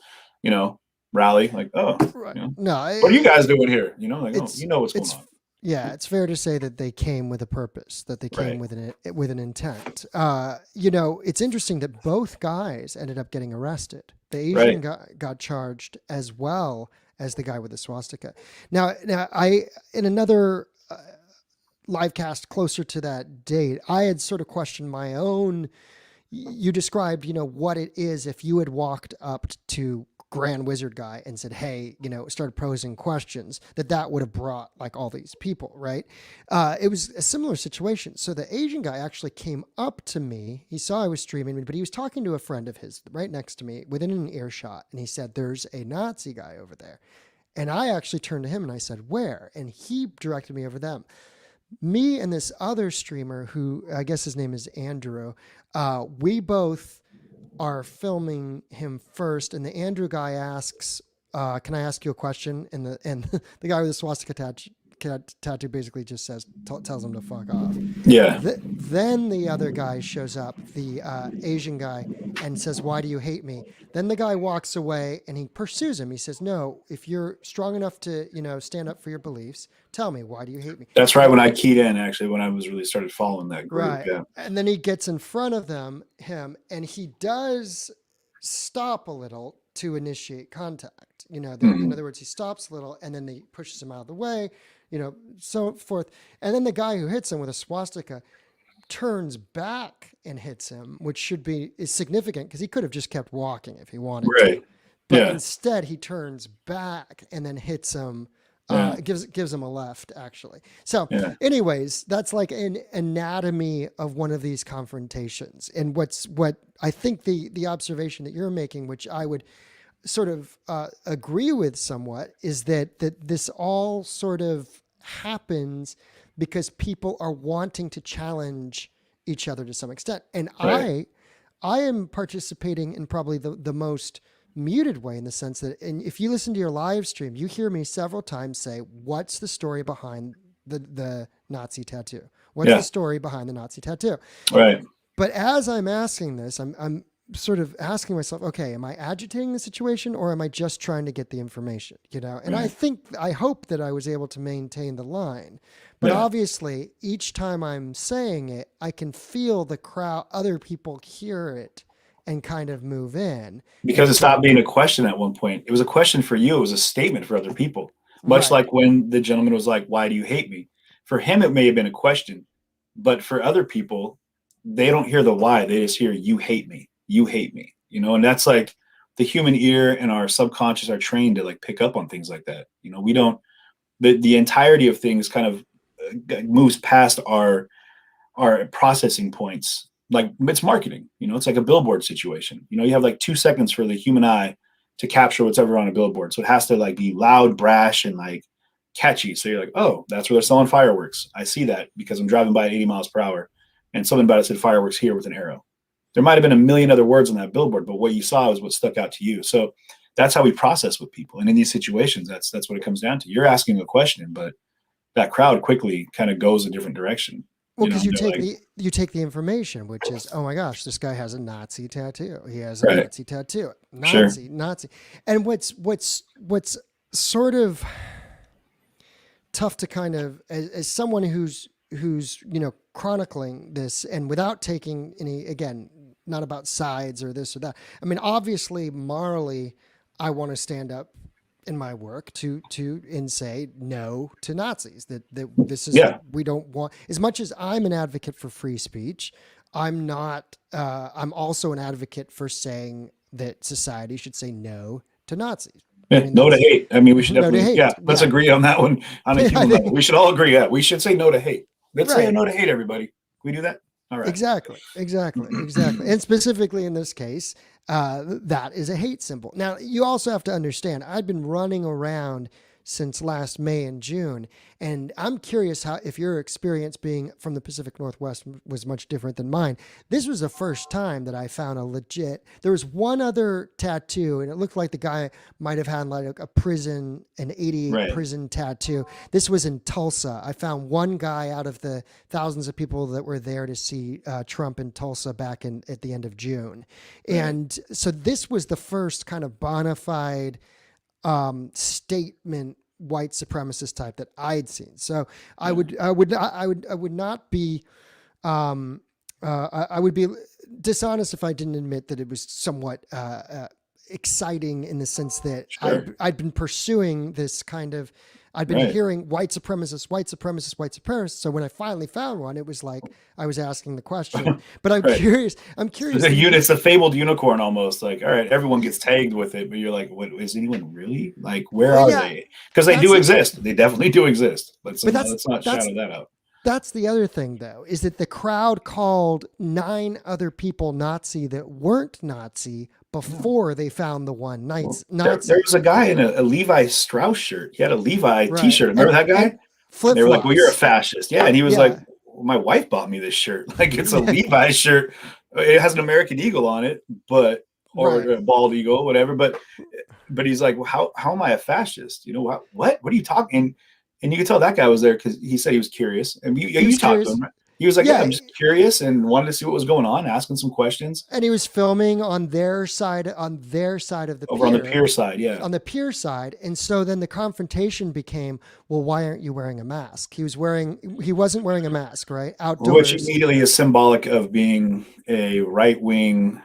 B: rally. Like, oh,
A: Right.
B: what are you guys doing here? Like, oh, what's going on.
A: Yeah, it's fair to say that they came with a purpose, that they came with an intent. It's interesting that both guys ended up getting arrested. The Asian guy got charged as well as the guy with the swastika. Now I in another live cast closer to that date, I had sort of questioned my own. You described, what it is if you had walked up to Grand Wizard guy and said, hey, started posing questions, that would have brought like all these people, right? It was a similar situation. So the Asian guy actually came up to me. He saw I was streaming, but he was talking to a friend of his right next to me within an earshot. And he said, there's a Nazi guy over there. And I actually turned to him and I said, where? And he directed me over them. Me and this other streamer, who I guess his name is Andrew, we both are filming him first, and the Andrew guy asks, can I ask you a question? And the guy with the swastika tattoo basically just tells him to fuck off.
B: Yeah.
A: Then the other guy shows up, the Asian guy, and says, why do you hate me? Then the guy walks away and he pursues him. He says, no, if you're strong enough to, stand up for your beliefs, tell me, why do you hate me?
B: That's right. When I keyed in, actually, when I was really started following that group.
A: Right.
B: Yeah.
A: And then he gets in front of him, and he does stop a little to initiate contact. In other words, he stops a little and then he pushes him out of the way, so forth. And then the guy who hits him with a swastika turns back and hits him, which is significant because he could have just kept walking if he wanted to. But instead he turns back and then hits him. Gives him a left, actually. So anyways, that's like an anatomy of one of these confrontations. And what I think the observation that you're making, which I would sort of agree with somewhat, is that this all sort of happens because people are wanting to challenge each other to some extent. And I am participating in probably the most muted way, in the sense that, and if you listen to your live stream, you hear me several times say, what's the story behind the Nazi tattoo? What's the story behind the Nazi tattoo?
B: Right.
A: But as I'm asking this, I'm sort of asking myself, okay, am I agitating the situation or am I just trying to get the information? And I hope that I was able to maintain the line, but obviously each time I'm saying it, I can feel the crowd, other people hear it and kind of move in.
B: Because it stopped being a question at one point. It was a question for you. It was a statement for other people. Much like when the gentleman was like, why do you hate me? For him, it may have been a question, but for other people, they don't hear the why. They just hear, you hate me. You hate me. And that's like the human ear and our subconscious are trained to like pick up on things like that. We don't, the entirety of things kind of moves past our processing points. Like it's marketing, it's like a billboard situation. You have like 2 seconds for the human eye to capture what's ever on a billboard. So it has to like be loud, brash, and like catchy. So you're like, oh, that's where they're selling fireworks. I see that because I'm driving by at 80 miles per hour and something about it said fireworks here with an arrow. There might've been a million other words on that billboard, but what you saw is what stuck out to you. So that's how we process with people. And in these situations, that's what it comes down to. You're asking a question, but that crowd quickly kind of goes a different direction.
A: Well, because you take the information, which is, oh my gosh, this guy has a Nazi tattoo. He has a Nazi tattoo. Nazi. And what's sort of tough to kind of, as someone who's chronicling this, and without taking any, again, not about sides or this or that. I mean, obviously, morally, I want to stand up in my work to and say no to Nazis. That this is,
B: Yeah.
A: we don't want. As much as I'm an advocate for free speech, I'm not. I'm also an advocate for saying that society should say no to Nazis.
B: Yeah, no to hate. I mean, we should
A: no to
B: definitely,
A: hate.
B: let's agree on that one on a human level. We should all agree. Yeah, we should say no to hate. Let's say
A: Right.
B: no to hate, everybody. Can we do that? All right.
A: Exactly. And specifically in this case, that is a hate symbol. Now, you also have to understand, I've been running around since last May and June, and I'm curious if your experience being from the Pacific Northwest was much different than mine. This was the first time that I found a legit. There was one other tattoo, and it looked like the guy might have had like an 88 prison tattoo. This was in Tulsa. I found one guy out of the thousands of people that were there to see Trump in Tulsa back at the end of June. And so this was the first kind of bona fide statement white supremacist type that I'd seen. So I would not be, I would be dishonest if I didn't admit that it was somewhat exciting in the sense that I'd been pursuing this kind of, I'd been hearing white supremacists. So when I finally found one, it was like I was asking the question. But I'm curious.
B: It's a fabled unicorn almost. Like, all right, everyone gets tagged with it, but you're like, what is anyone really? Like, where are they? Because they do exist. They definitely do exist. Let's not shadow that out.
A: That's the other thing, though, is that the crowd called 9 other people Nazi that weren't Nazi before they found the one Nazi.
B: There was a guy in a Levi Strauss shirt. He had a Levi T-shirt. Remember that guy?
A: They
B: were like, well, you're a fascist. Yeah. And he was like, well, my wife bought me this shirt. Like, it's a Levi shirt. It has an American eagle on it, or a bald eagle, whatever. But he's like, well, how am I a fascist? You know, what are you talking? And you could tell that guy was there because he said he was curious. And you talked to him, right? He was like, yeah, I'm just curious and wanted to see what was going on, asking some questions.
A: And he was filming on their side of the
B: pier. On the pier side, yeah.
A: On the pier side. And so then the confrontation became, well, why aren't you wearing a mask? He wasn't wearing a mask, right? Outdoors.
B: Which immediately is symbolic of being a right-wing,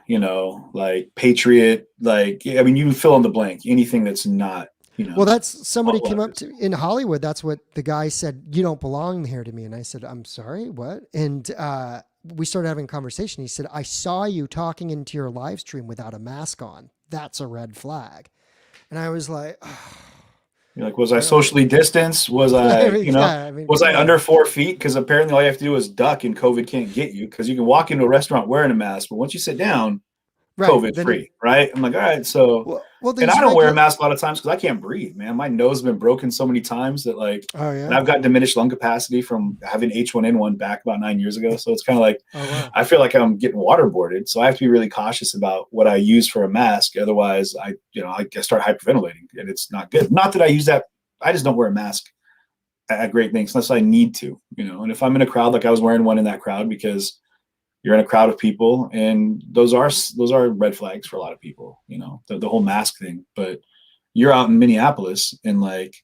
B: like patriot, like, I mean, you fill in the blank, anything that's not.
A: Well, that's somebody came up to in Hollywood. That's what the guy said. You don't belong here to me. And I said, I'm sorry, what? And we started having a conversation. He said, I saw you talking into your live stream without a mask on. That's a red flag. And I was like, oh.
B: You're like, was I socially distanced? Was I, was I under 4 feet? Because apparently all you have to do is duck and COVID can't get you, because you can walk into a restaurant wearing a mask, but once you sit down, COVID free, right? I'm like, all right, so and I don't wear a mask a lot of times because I can't breathe, man. My nose has been broken so many times that and I've got diminished lung capacity from having H1N1 back about 9 years ago. So it's kind of like, I feel like I'm getting waterboarded. So I have to be really cautious about what I use for a mask. Otherwise I start hyperventilating and it's not good. Not that I use that. I just don't wear a mask at great things unless I need to, and if I'm in a crowd, like I was wearing one in that crowd because you're in a crowd of people, and those are red flags for a lot of people, the whole mask thing. But you're out in Minneapolis and like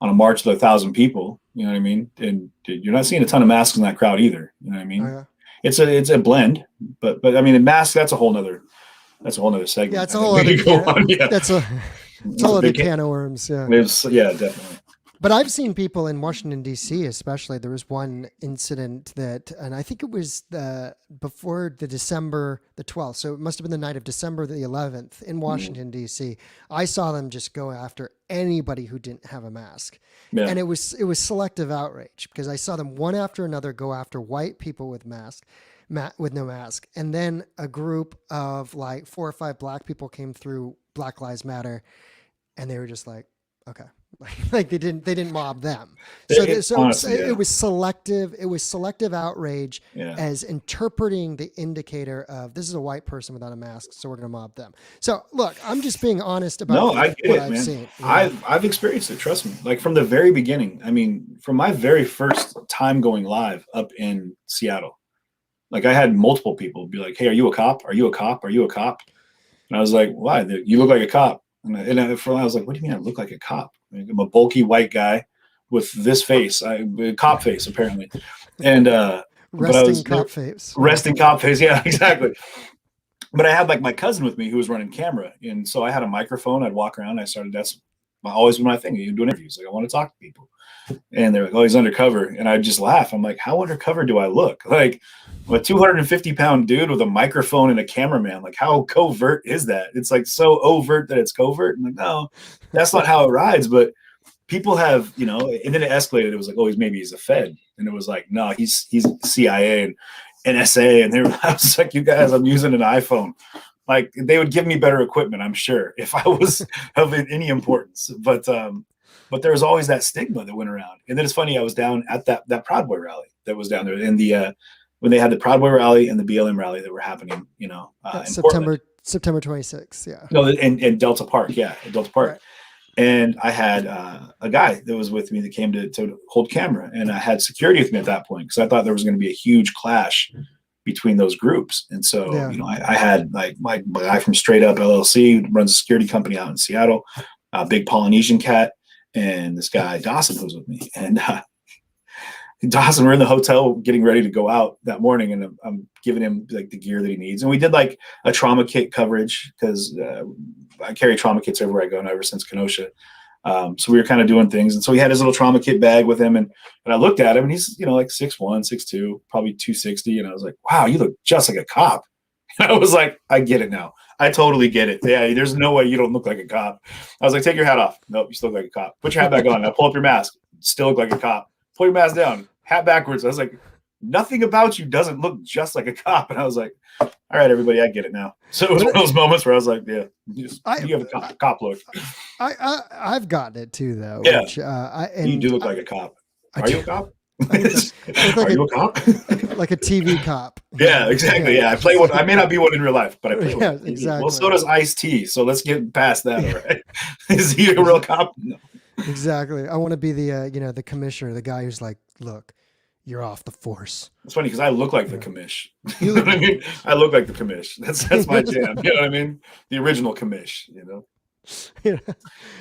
B: on a march of 1,000 people, you know what I mean? And you're not seeing a ton of masks in that crowd either. You know what I mean? It's a blend, but I mean, a mask, that's a whole nother segment.
A: Yeah, it's a whole other that's a whole other can of worms. Yeah.
B: Definitely.
A: But I've seen people in Washington, D.C. especially. There was one incident and I think it was before December the 12th. So it must have been the night of December the 11th in Washington, D.C. I saw them just go after anybody who didn't have a mask. Yeah. And it was selective outrage because I saw them one after another go after white people with with no mask. And then a group of like 4 or 5 black people came through, Black Lives Matter, and they were just like, okay. Like they didn't mob them. It was selective. It was selective outrage as interpreting the indicator of this is a white person without a mask, so we're going to mob them. So look, I'm just being honest about
B: what I've seen. I've experienced it. Trust me. Like from the very beginning. I mean, from my very first time going live up in Seattle, like I had multiple people be like, "Hey, are you a cop? Are you a cop? Are you a cop?" And I was like, "Why? You look like a cop." And I was like, "What do you mean I look like a cop? I'm a bulky white guy with this face, cop face apparently, and but I
A: Resting
B: was
A: cop face.
B: resting cop face. Yeah, exactly. But I had like my cousin with me who was running camera, and so I had a microphone. I'd walk around. That's always my thing. You do interviews, like I want to talk to people, and they're like, "Oh, he's undercover," and I just laugh. I'm like, "How undercover do I look? Like I'm a 250-pound dude with a microphone and a cameraman. Like how covert is that? It's like so overt that it's covert." I'm like, no, that's not how it rides. But people have, and then it escalated. It was like, "Oh, he's a Fed," and it was like, "No, he's CIA and NSA," and I was like, "You guys, I'm using an iPhone." Like they would give me better equipment, I'm sure, if I was of any importance. But there was always that stigma that went around. And then it's funny, I was down at that Proud Boy rally that was down there in the when they had the Proud Boy rally and the BLM rally that were happening, in Portland.
A: September 26th. Yeah.
B: No, in Delta Park. Yeah, in Delta Park.
A: Right.
B: And I had a guy that was with me that came to hold camera, and I had security with me at that point because I thought there was going to be a huge clash between those groups. And so, I had like my guy from Straight Up LLC, runs a security company out in Seattle, a big Polynesian cat, and this guy Dawson was with me. And Dawson, we're in the hotel getting ready to go out that morning, and I'm giving him like the gear that he needs. And we did like a trauma kit coverage because I carry trauma kits everywhere I go now ever since Kenosha. So we were kind of doing things. And so he had his little trauma kit bag with him. And I looked at him, and he's, like 6'1", 6'2", probably 260. And I was like, wow, you look just like a cop. And I was like, I get it now. I totally get it. Yeah, there's no way you don't look like a cop. I was like, take your hat off. Nope, you still look like a cop. Put your hat back on. Now pull up your mask. Still look like a cop. Pull your mask down. Hat backwards. I was like, nothing about you doesn't look just like a cop. And I was like, all right, everybody, I get it now. So it was one of those moments where I was like, yeah, you have a cop look.
A: I've gotten it too, though.
B: Yeah.
A: Which,
B: you do look like a cop. Are you a cop? Are
A: like
B: you a cop?
A: Like a TV cop.
B: Yeah, exactly. Yeah, I play one. I may not be one in real life, but I play one.
A: Yeah, exactly.
B: Well, so does Ice-T. So let's get past that. All right. Is he a real cop? No.
A: Exactly. I want to be the the commissioner, the guy who's like, look, you're off the force.
B: It's funny because I look like the commish. You know what I mean? I look like the commish. That's my jam. You know what I mean? The original commish.
A: Yeah.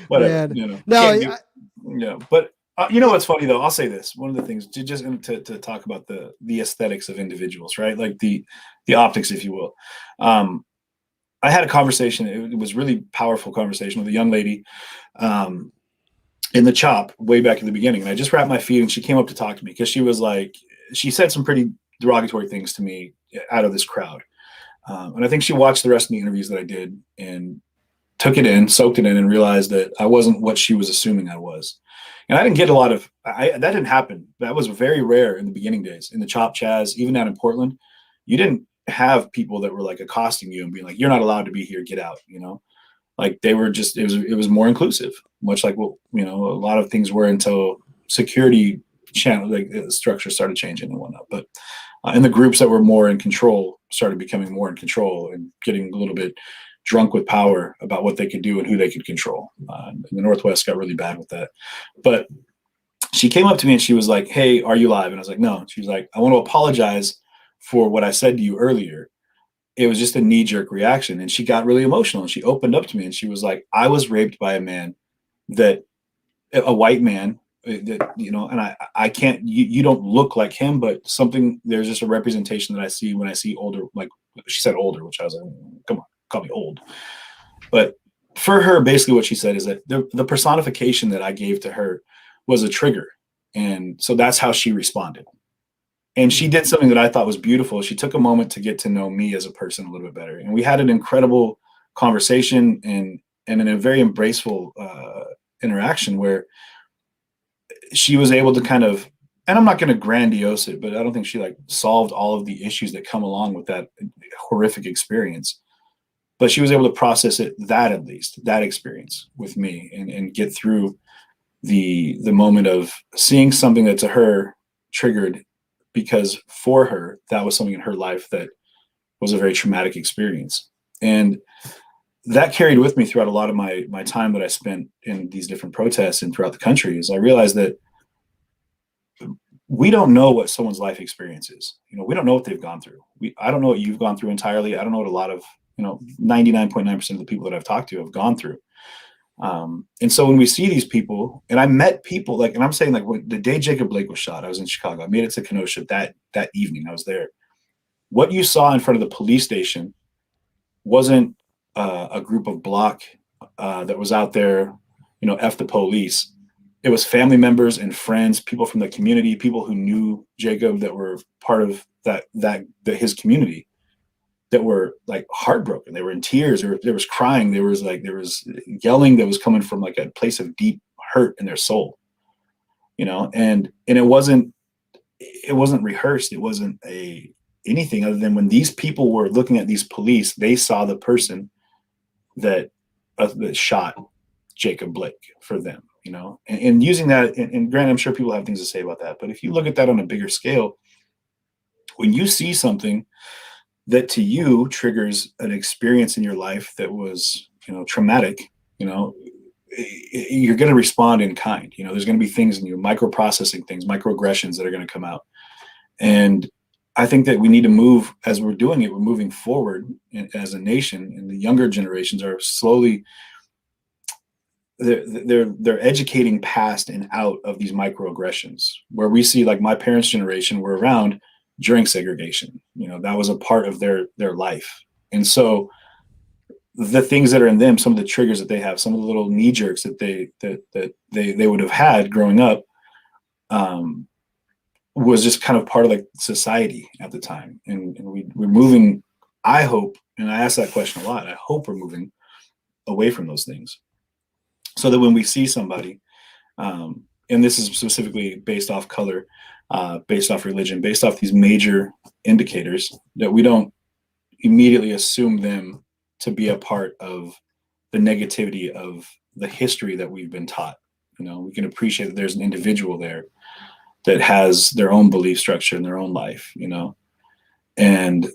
B: Whatever.
A: Man. No.
B: But what's funny though? I'll say this. One of the things just to talk about the aesthetics of individuals, right? Like the optics, if you will. I had a conversation. It was really powerful conversation with a young lady. In the chop way back in the beginning. And I just wrapped my feet, and she came up to talk to me because she was like, she said some pretty derogatory things to me out of this crowd. And I think she watched the rest of the interviews that I did and took it in, soaked it in, and realized that I wasn't what she was assuming I was. And I didn't get a lot of, that didn't happen. That was very rare in the beginning days. In the chop Chaz, even down in Portland, you didn't have people that were like accosting you and being like, you're not allowed to be here, get out, Like they were just, it was more inclusive, much like what, a lot of things were until security channel, like the structure started changing and whatnot. But and the groups that were more in control started becoming more in control and getting a little bit drunk with power about what they could do and who they could control. And the Northwest got really bad with that. But she came up to me and she was like, hey, are you live? And I was like, no. She was like, I want to apologize for what I said to you earlier. It was just a knee-jerk reaction. And she got really emotional, and she opened up to me, and she was like, I was raped by a white man that, and I can't, you don't look like him, but there's just a representation that I see when I see older, like she said older, which I was like, come on, call me old. But for her, basically what she said is that the personification that I gave to her was a trigger. And so that's how she responded. And she did something that I thought was beautiful. She took a moment to get to know me as a person a little bit better. And we had an incredible conversation and in a very embraceful interaction where she was able to kind of, and I'm not going to grandiose it, but I don't think she like solved all of the issues that come along with that horrific experience. But she was able to process at least that experience with me and get through the moment of seeing something that to her triggered, because for her, that was something in her life that was a very traumatic experience. And that carried with me throughout a lot of my time that I spent in these different protests and throughout the country, is I realized that we don't know what someone's life experience is. We don't know what they've gone through. I don't know what you've gone through entirely. I don't know what a lot of, 99.9% of the people that I've talked to have gone through. And so when we see these people, and I met people like, and I'm saying like the day Jacob Blake was shot, I was in Chicago. I made it to Kenosha that evening. I was there. What you saw in front of the police station wasn't a group of block that was out there, F the police. It was family members and friends, people from the community, people who knew Jacob that were part of his community, that were like heartbroken. They were in tears. There was crying. There was yelling that was coming from like a place of deep hurt in their soul, and it wasn't rehearsed. It wasn't anything other than when these people were looking at these police, they saw the person that shot Jacob Blake for them, and using that. And granted, I'm sure people have things to say about that, but if you look at that on a bigger scale, when you see something that to you triggers an experience in your life that was, traumatic, you're going to respond in kind. There's going to be things in you, microprocessing things, microaggressions that are going to come out. And I think that we need to move as we're doing it. We're moving forward as a nation, and the younger generations are slowly, they're educating past and out of these microaggressions, where we see like my parents' generation were around during segregation. That was a part of their life. And so the things that are in them, some of the triggers that they have, some of the little knee jerks that they would have had growing up, was just kind of part of like society at the time. And we're moving, I hope, and I ask that question a lot, I hope we're moving away from those things, so that when we see somebody, and this is specifically based off color, based off religion, based off these major indicators, that we don't immediately assume them to be a part of the negativity of the history that we've been taught. We can appreciate that there's an individual there that has their own belief structure in their own life, and,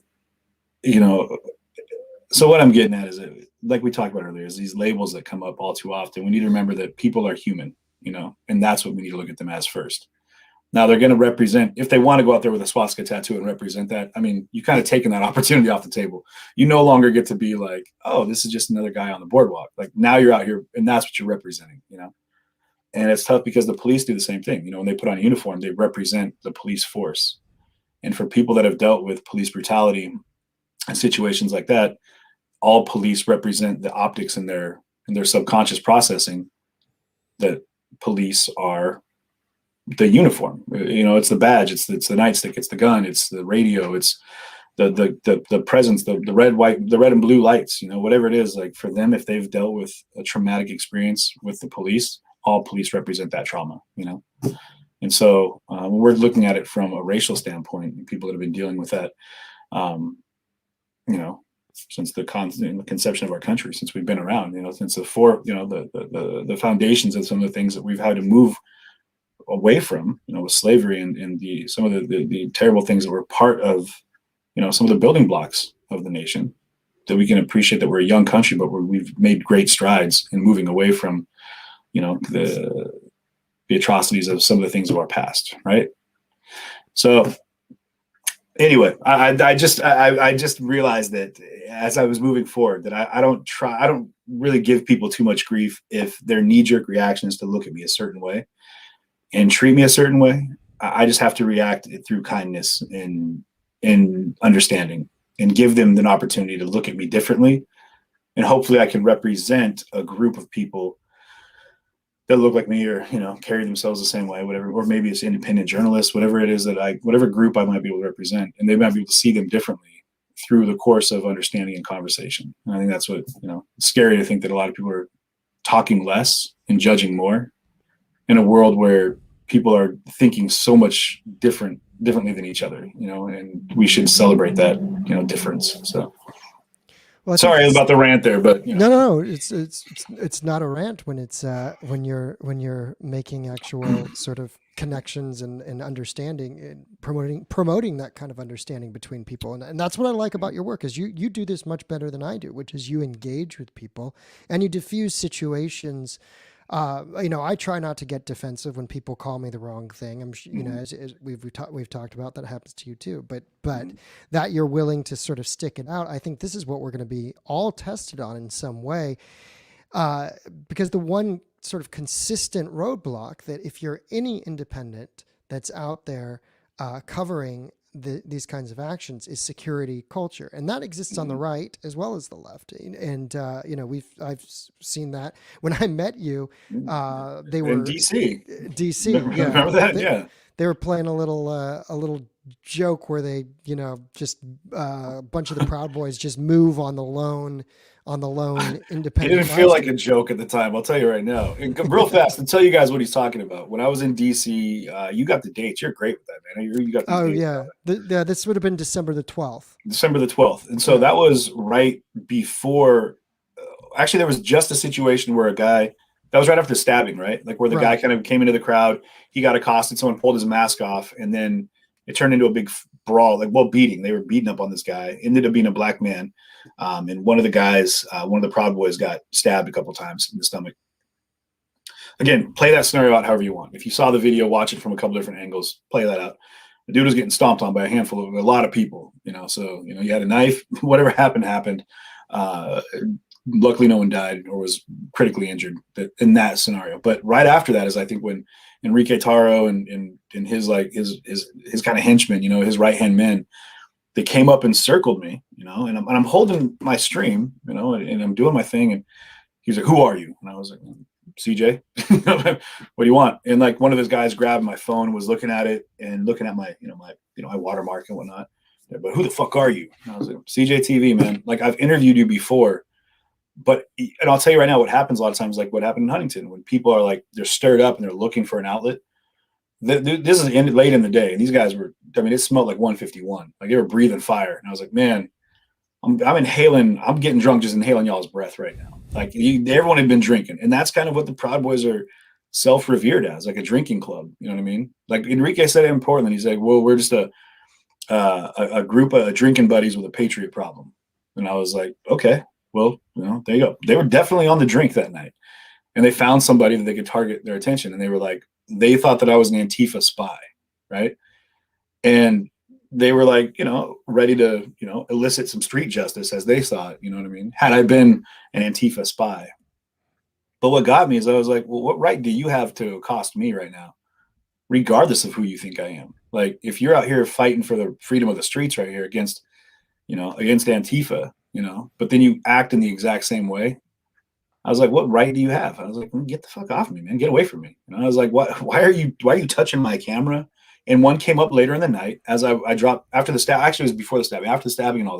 B: so what I'm getting at is that, like we talked about earlier, is these labels that come up all too often. We need to remember that people are human, and that's what we need to look at them as first. Now they're going to represent, if they want to go out there with a swastika tattoo and represent that, I mean, you kind of taken that opportunity off the table. You no longer get to be like, oh, this is just another guy on the boardwalk. Like now you're out here and that's what you're representing, and it's tough because the police do the same thing. When they put on a uniform, they represent the police force. And for people that have dealt with police brutality and situations like that, all police represent the optics in their subconscious processing that police are the uniform. It's the badge, it's the nightstick, it's the gun, it's the radio, it's the presence, the red and blue lights, whatever it is. Like for them, if they've dealt with a traumatic experience with the police, all police represent that trauma, And so when we're looking at it from a racial standpoint, and people that have been dealing with that, since the conception of our country, since we've been around, since the foundations of some of the things that we've had to move away from, with slavery and some of the terrible things that were part of, some of the building blocks of the nation, that we can appreciate that we're a young country, but we've made great strides in moving away from, the atrocities of some of the things of our past. Right. So anyway, I just realized that as I was moving forward, that I don't really give people too much grief if their knee-jerk reaction is to look at me a certain way and treat me a certain way. I just have to react through kindness and understanding, and give them an opportunity to look at me differently. And hopefully I can represent a group of people that look like me, or, carry themselves the same way, whatever, or maybe it's independent journalists, whatever it is whatever group I might be able to represent, and they might be able to see them differently through the course of understanding and conversation. And I think that's what, it's scary to think that a lot of people are talking less and judging more in a world where people are thinking so much differently than each other, and we should celebrate that, difference. So. Well, sorry about the rant there, but
A: no, it's not a rant when it's when you're making actual sort of connections and understanding, and promoting that kind of understanding between people, and that's what I like about your work, is you do this much better than I do, which is you engage with people and you diffuse situations. I try not to get defensive when people call me the wrong thing. I'm, as we've talked about, that happens to you too. But that you're willing to sort of stick it out. I think this is what we're going to be all tested on in some way. uh, because the one sort of consistent roadblock that if you're any independent that's out there covering these kinds of actions is security culture, and that exists on the right as well as the left. And you know, I've seen that when I met you. They were
B: in DC.
A: DC, yeah.
B: Remember that? Yeah.
A: They were playing a little joke where they, you know, just a bunch of the Proud Boys just move on the lone
B: It
A: independent.
B: didn't feel like a joke at the time. I'll tell you right now. And real fast, and tell you guys what he's talking about. When I was in DC, you got the dates. You're great with that, man. You got these dates.
A: Yeah. Yeah, this would have been December the 12th.
B: December the 12th. And so that was right before. Actually, there was just a situation where that was right after the stabbing, right? Like where the guy kind of came into the crowd. He got accosted. Someone pulled his mask off, and then it turned into a big brawl, beating. They were beating up on this guy. It ended up being a black man. And one of the guys, one of the Proud Boys got stabbed a couple times in the stomach. Again, play that scenario out however you want. If you saw the video, watch it from a couple different angles, play that out. The dude was getting stomped on by a lot of people, you know, so, you know, you had a knife, whatever happened. Luckily no one died or was critically injured in that scenario. But right after that is, I think, when Enrique Taro and his kind of henchmen, you know, his right-hand men, they came up and circled me, you know, and I'm holding my stream, you know, and I'm doing my thing. And he's like, "Who are you?" And I was like, "CJ." "What do you want?" And like one of those guys grabbed my phone and was looking at it and looking at my watermark and whatnot. "But who the fuck are you?" And I was like, "CJTV, man. Like, I've interviewed you before." And I'll tell you right now, what happens a lot of times, like what happened in Huntington, when people are like, they're stirred up and they're looking for an outlet. This is late in the day, and these guys were, I mean, it smelled like 151. Like they were breathing fire. And I was like, man, I'm inhaling, I'm getting drunk just inhaling y'all's breath right now. Like everyone had been drinking. And that's kind of what the Proud Boys are self-revered as, like a drinking club. You know what I mean? Like Enrique said it in Portland. He's like, well, we're just a group of drinking buddies with a patriot problem. And I was like, okay, well, you know, there you go. They were definitely on the drink that night. And they found somebody that they could target their attention. And they were like, they thought that I was an Antifa spy, right? And they were like, you know, ready to, you know, elicit some street justice as they saw it, you know what I mean? Had I been an Antifa spy. But what got me is I was like, well, what right do you have to accost me right now, regardless of who you think I am? Like, if you're out here fighting for the freedom of the streets right here against Antifa, you know, but then you act in the exact same way. I was like, what right do you have? I was like, get the fuck off me, man. Get away from me. And I was like, what? Why are you touching my camera? And one came up later in the night as I dropped after the stab. Actually, it was before the stabbing. After the stabbing and all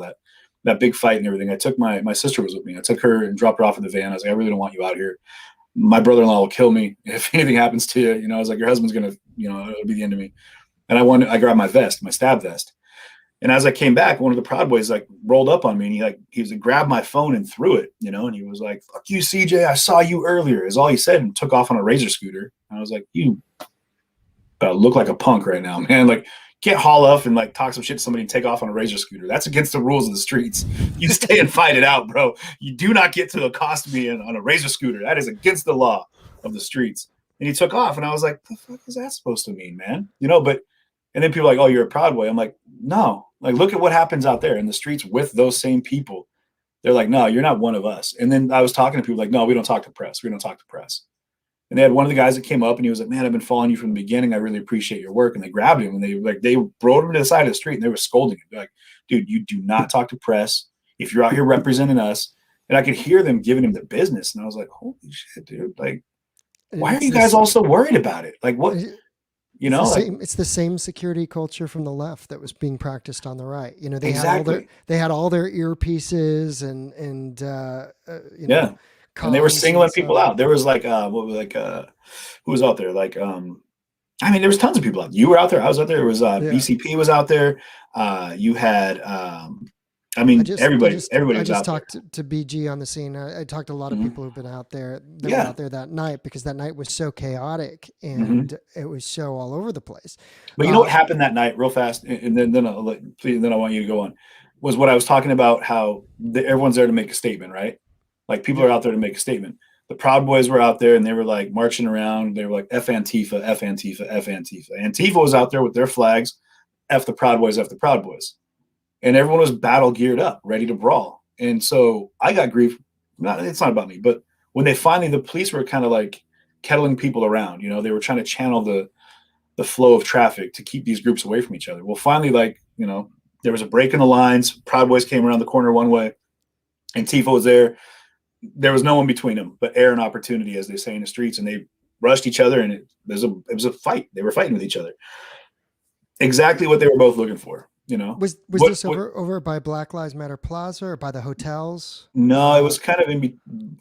B: that big fight and everything, I took my sister was with me. I took her and dropped her off in the van. I was like, I really don't want you out here. My brother-in-law will kill me if anything happens to you. You know, I was like, your husband's gonna, you know, it'll be the end of me. And I grabbed my vest, my stab vest. And as I came back, one of the Proud Boys like rolled up on me and he grabbed my phone and threw it, you know, and he was like, "Fuck you, CJ, I saw you earlier," is all he said, and took off on a razor scooter. And I was like, you look like a punk right now, man. Like, can't haul up and like talk some shit to somebody and take off on a razor scooter. That's against the rules of the streets. You stay and fight it out, bro. You do not get to accost me on a razor scooter. That is against the law of the streets. And he took off, and I was like, the fuck is that supposed to mean, man? You know, and then people are like, "Oh, you're a Proud Boy." I'm like, no. Like, look at what happens out there in the streets with those same people. They're like, "No, you're not one of us." And then I was talking to people like, "No, we don't talk to press. We don't talk to press." And they had one of the guys that came up and he was like, "Man, I've been following you from the beginning. I really appreciate your work." And they grabbed him and they rode him to the side of the street and they were scolding him. They're like, "Dude, you do not talk to press if you're out here representing us." And I could hear them giving him the business. And I was like, holy shit, dude. Like, why are you guys all so worried about it? Like, what? You know,
A: it's the same security culture from the left that was being practiced on the right. You know, they had all their earpieces and you know,
B: and they were singling people out. There was like who was out there? Like I mean, there was tons of people out. You were out there. I was out there. There was BCP was out there. You had I mean, everybody was out there. I just
A: talked to BG on the scene. I talked to a lot of people who've been out there. They were out there that night because that night was so chaotic and it was so all over the place.
B: But you know what happened that night, real fast, and then I want you to go on. Was what I was talking about. How everyone's there to make a statement, right? Like people are out there to make a statement. The Proud Boys were out there and they were like marching around. They were like F Antifa, F Antifa, F Antifa. Antifa was out there with their flags, F the Proud Boys, F the Proud Boys. And everyone was battle geared up, ready to brawl. And so I got grief. It's not about me, but when the police were kind of like kettling people around, they were trying to channel the flow of traffic to keep these groups away from each other. Well, finally, there was a break in the lines. Proud Boys came around the corner one way, and Tifa was there. There was no one between them but air and opportunity, as they say in the streets, and they rushed each other, and it was a fight. They were fighting with each other. Exactly what they were both looking for.
A: Was this over by Black Lives Matter Plaza or by the hotels?
B: No, it was kind of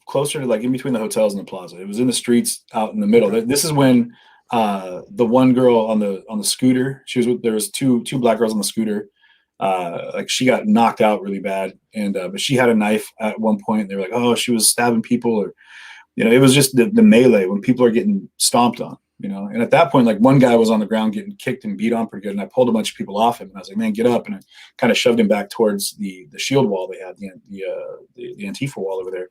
B: closer to like in between the hotels and the plaza. It was in the streets out in the middle. Okay. This is when the one girl on the scooter, there was two black girls on the scooter. Like she got knocked out really bad, and but she had a knife at one point. They were like, oh, she was stabbing people, or it was just the melee when people are getting stomped on. And at that point, like one guy was on the ground getting kicked and beat on pretty good, and I pulled a bunch of people off him, and I was like, man, get up, and I kind of shoved him back towards the shield wall they had, the Antifa wall over there.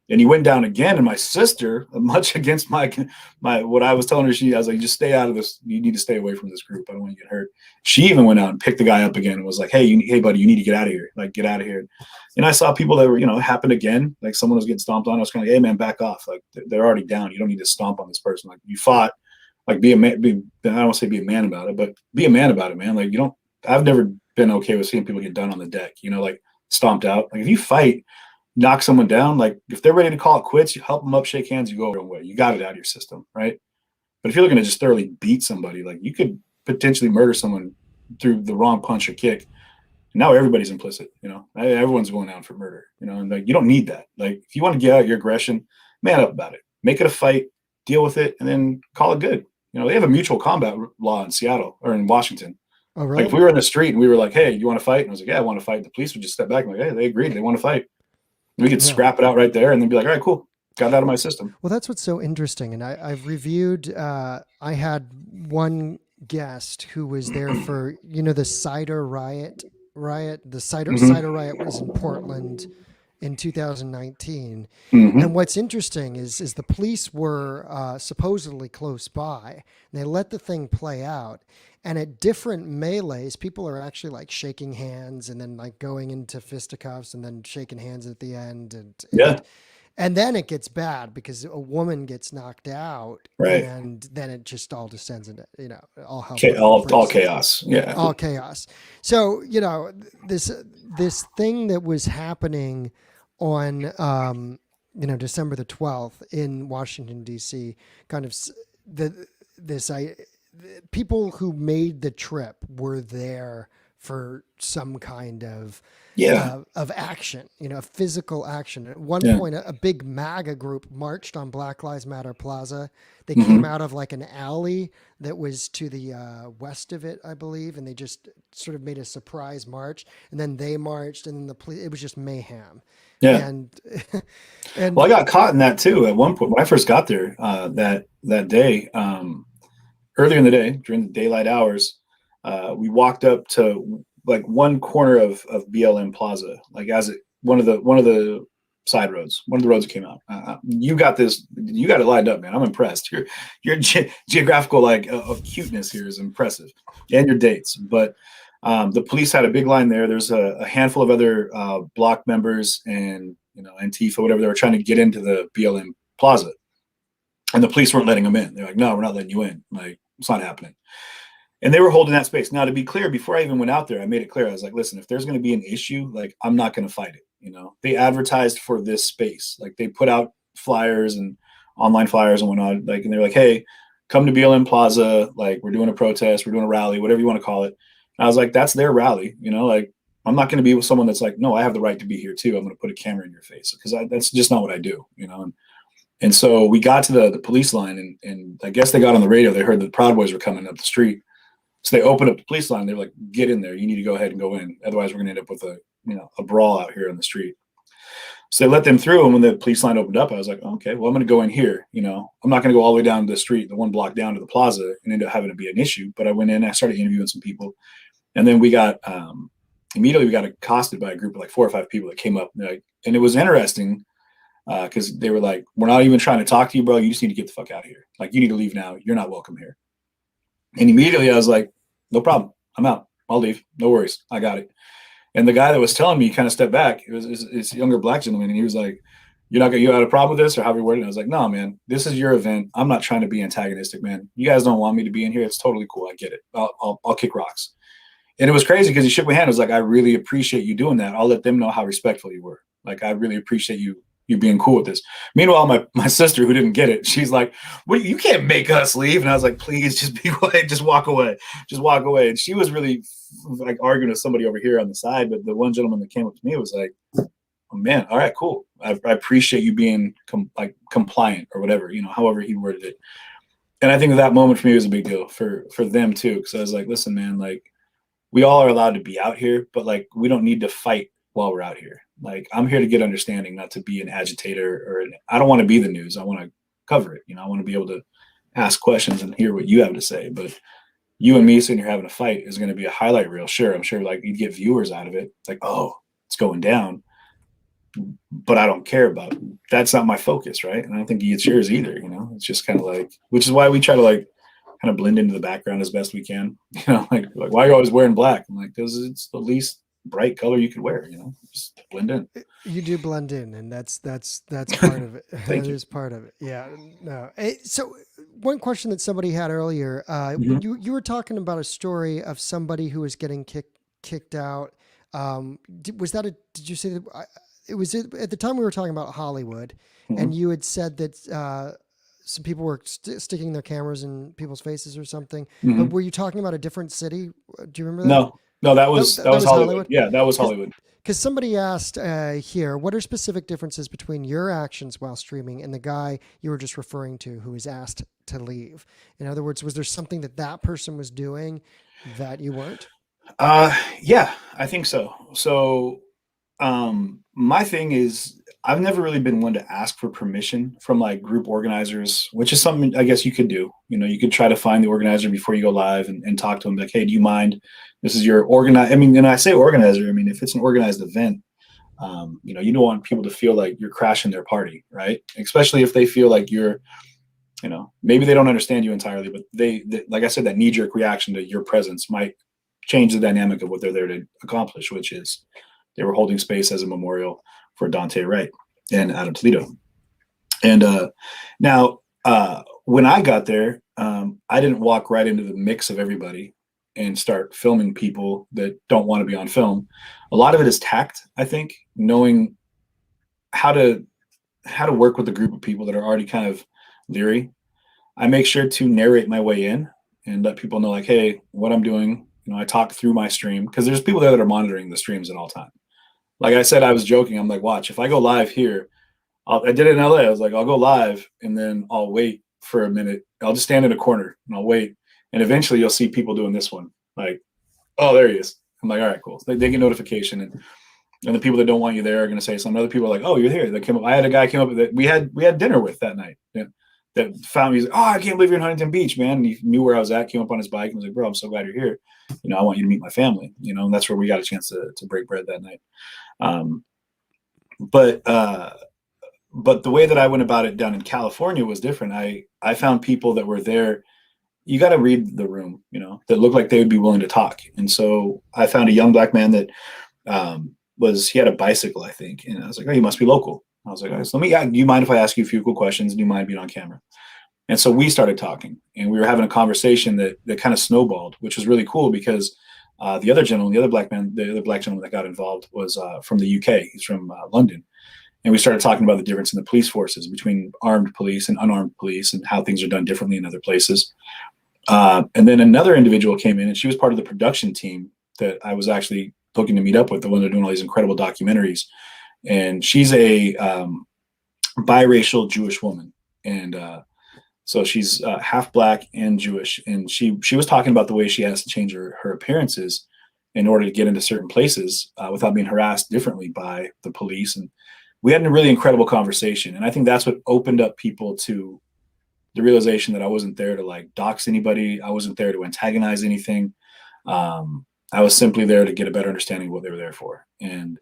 B: And he went down again, and my sister, much against my what I was telling her, I was like, just stay out of this. You need to stay away from this group. I don't want you to get hurt. She even went out and picked the guy up again and was like, hey, buddy, you need to get out of here. Like, get out of here. And I saw people that were, it happened again. Like someone was getting stomped on. I was kind of like, hey, man, back off. Like they're already down. You don't need to stomp on this person. Like you fought. Like be a man. I don't want to say be a man about it, but be a man about it, man. Like I've never been okay with seeing people get done on the deck. Like stomped out. Like if you fight, knock someone down, like if they're ready to call it quits, you help them up, shake hands, you go your own way. You got it out of your system, right? But if you're looking to just thoroughly beat somebody, like you could potentially murder someone through the wrong punch or kick. Now everybody's implicit, everyone's going down for murder, and like you don't need that. Like if you want to get out your aggression, man up about it, make it a fight, deal with it, and then call it good. They have a mutual combat law in Seattle or in Washington.
A: Oh, really?
B: Like if we were in the street and we were like, hey, you want to fight? And I was like, yeah, I want to fight. The police would just step back and like, hey, they agreed, they want to fight. We could scrap it out right there and then be like, all right, cool. Got it out of my system.
A: Well, that's what's so interesting. And I've reviewed, I had one guest who was there for, the cider riot. The cider riot was in Portland in 2019. Mm-hmm. And what's interesting is the police were supposedly close by. And they let the thing play out. And at different melees, people are actually like shaking hands and then like going into fisticuffs and then shaking hands at the end. And then it gets bad because a woman gets knocked out,
B: right?
A: And then it just all descends into, all
B: chaos. Yeah.
A: All chaos. So, this thing that was happening on, December the 12th in Washington, D.C., kind of people who made the trip were there for some kind of action, physical action. At one point, a big MAGA group marched on Black Lives Matter Plaza. They came out of like an alley that was to the west of it, I believe, and they just sort of made a surprise march. And then they marched, and then it was just mayhem.
B: Yeah.
A: And
B: well, I got caught in that too at one point when I first got there that day. Earlier in the day, during the daylight hours, we walked up to like one corner of BLM Plaza, like one of the side roads, one of the roads that came out. You got it lined up, man. I'm impressed. Your geographical of cuteness here is impressive, and your dates. But the police had a big line there. There's a handful of other block members and Antifa, whatever. They were trying to get into the BLM Plaza, and the police weren't letting them in. They're like, no, we're not letting you in. Like, it's not happening. And they were holding that space. Now, to be clear, before I even went out there, I made it clear. I was like, listen, if there's going to be an issue, like, I'm not going to fight it. They advertised for this space. Like, they put out flyers and online flyers and whatnot. Like, and they're like, hey, come to BLM Plaza. Like, we're doing a protest. We're doing a rally, whatever you want to call it. And I was like, that's their rally. Like, I'm not going to be with someone that's like, no, I have the right to be here too. I'm going to put a camera in your face because that's just not what I do. And so we got to the police line, and I guess they got on the radio. They heard the Proud Boys were coming up the street. So they opened up the police line. They're like, get in there. You need to go ahead and go in. Otherwise, we're going to end up with a brawl out here on the street. So they let them through. And when the police line opened up, I was like, oh, okay, well, I'm going to go in here. I'm not going to go all the way down the street, the one block down to the plaza, and end up having to be an issue. But I went in, I started interviewing some people. And then we got immediately accosted by a group of like 4 or 5 people that came up. And it was interesting. Because they were like, we're not even trying to talk to you, bro. You just need to get the fuck out of here. Like, you need to leave now. You're not welcome here. And immediately I was like, no problem. I'm out. I'll leave. No worries. I got it. And the guy that was telling me kind of stepped back. It was this younger black gentleman. And he was like, you had a problem with this or how we worded it? I was like, no, man, this is your event. I'm not trying to be antagonistic, man. You guys don't want me to be in here. It's totally cool. I get it. I'll kick rocks. And it was crazy because he shook my hand. It was like, I really appreciate you doing that. I'll let them know how respectful you were. Like, I really appreciate you being cool with this. Meanwhile, my sister, who didn't get it, she's like, "Well, you can't make us leave." And I was like, "Please, just be quiet. Just walk away. Just walk away." And she was really like arguing with somebody over here on the side. But the one gentleman that came up to me was like, "Oh, man, all right, cool. I appreciate you being compliant or whatever, however he worded it." And I think that moment for me was a big deal for them too, because I was like, "Listen, man, like we all are allowed to be out here, but like we don't need to fight while we're out here. Like I'm here to get understanding, not to be an agitator I don't want to be the news. I want to cover it. I want to be able to ask questions and hear what you have to say. But you and me sitting here having a fight is going to be a highlight reel. Sure, I'm sure like you'd get viewers out of it. Like, oh, it's going down, but I don't care about it. That's not my focus, right? And I don't think it's yours either. It's just kind of like, which is why we try to like kind of blend into the background as best we can. Like why are you always wearing black? I'm like, because it's the least bright color you could wear, just blend in.
A: You do blend in, and that's part of it.
B: Thank you.
A: Is part of it. Yeah. No. So one question that somebody had earlier, when you were talking about a story of somebody who was getting kicked out. Did you say that it was at the time we were talking about Hollywood, and you had said that some people were sticking their cameras in people's faces or something. But were you talking about a different city? Do you remember that?
B: No, that was Hollywood. Yeah, that was Hollywood.
A: Because somebody asked here, what are specific differences between your actions while streaming and the guy you were just referring to who was asked to leave? In other words, was there something that person was doing that you weren't?
B: Yeah, I think so. So, my thing is I've never really been one to ask for permission from like group organizers, which is something I guess you could do. You could try to find the organizer before you go live and talk to them like, hey, do you mind? This is your organize. I mean, and I say organizer, I mean, if it's an organized event, you don't want people to feel like you're crashing their party, right? Especially if they feel like you're, maybe they don't understand you entirely, but they like I said, that knee-jerk reaction to your presence might change the dynamic of what they're there to accomplish, which is they were holding space as a memorial for Dante Wright and Adam Toledo. And now, when I got there, I didn't walk right into the mix of everybody and start filming people that don't want to be on film. A lot of it is tact, I think, knowing how to work with a group of people that are already kind of leery. I make sure to narrate my way in and let people know like, hey, what I'm doing. I talk through my stream because there's people there that are monitoring the streams at all time. Like I said, I was joking. I'm like, watch, if I go live here, I did it in LA. I was like, I'll go live and then I'll wait for a minute. I'll just stand in a corner and I'll wait. And eventually you'll see people doing this one. Like, oh, there he is. I'm like, all right, cool. So they get notification. And the people that don't want you there are going to say something. Other people are like, oh, you're here. They came up. I had a guy came up that we had dinner with that night. That found me. He's like, oh, I can't believe you're in Huntington Beach, man. And he knew where I was at, came up on his bike and was like, bro, I'm so glad you're here. I want you to meet my family, and that's where we got a chance to break bread that night. But the way that I went about it down in California was different. I found people that were there. You got to read the room, that looked like they would be willing to talk. And so I found a young black man that he had a bicycle, I think. And I was like, oh, he must be local. I was like, all right, so do you mind if I ask you a few cool questions? Do you mind being on camera? And so we started talking and we were having a conversation that kind of snowballed, which was really cool because the other black gentleman that got involved was from the UK. He's from London. And we started talking about the difference in the police forces between armed police and unarmed police and how things are done differently in other places. And then another individual came in and she was part of the production team that I was actually looking to meet up with, the one that are doing all these incredible documentaries. And she's a biracial Jewish woman. And so she's half black and Jewish. And she was talking about the way she has to change her appearances in order to get into certain places without being harassed differently by the police. And we had a really incredible conversation. And I think that's what opened up people to the realization that I wasn't there to like dox anybody. I wasn't there to antagonize anything. I was simply there to get a better understanding of what they were there for. And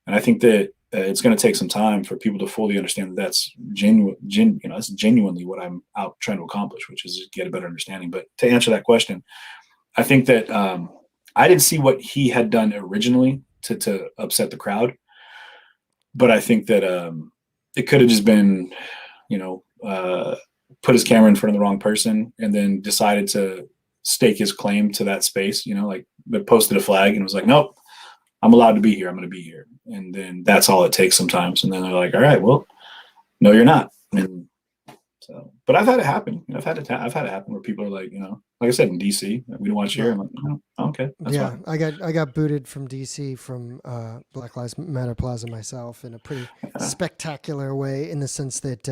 B: I think that it's going to take some time for people to fully understand that that's that's genuinely what I'm out trying to accomplish, which is get a better understanding. But to answer that question, I think that I didn't see what he had done originally to upset the crowd. But I think that it could have just been, put his camera in front of the wrong person and then decided to stake his claim to that space, but posted a flag and was like, nope, I'm allowed to be here. I'm going to be here. And then that's all it takes sometimes. And then they're like, all right, well, no, you're not. And so, but I've had it happen. I've had it happen where people are like, like I said, in DC, we don't want you here. I'm like, oh, okay. That's fine.
A: I got booted from DC from Black Lives Matter Plaza myself in a pretty spectacular way, in the sense that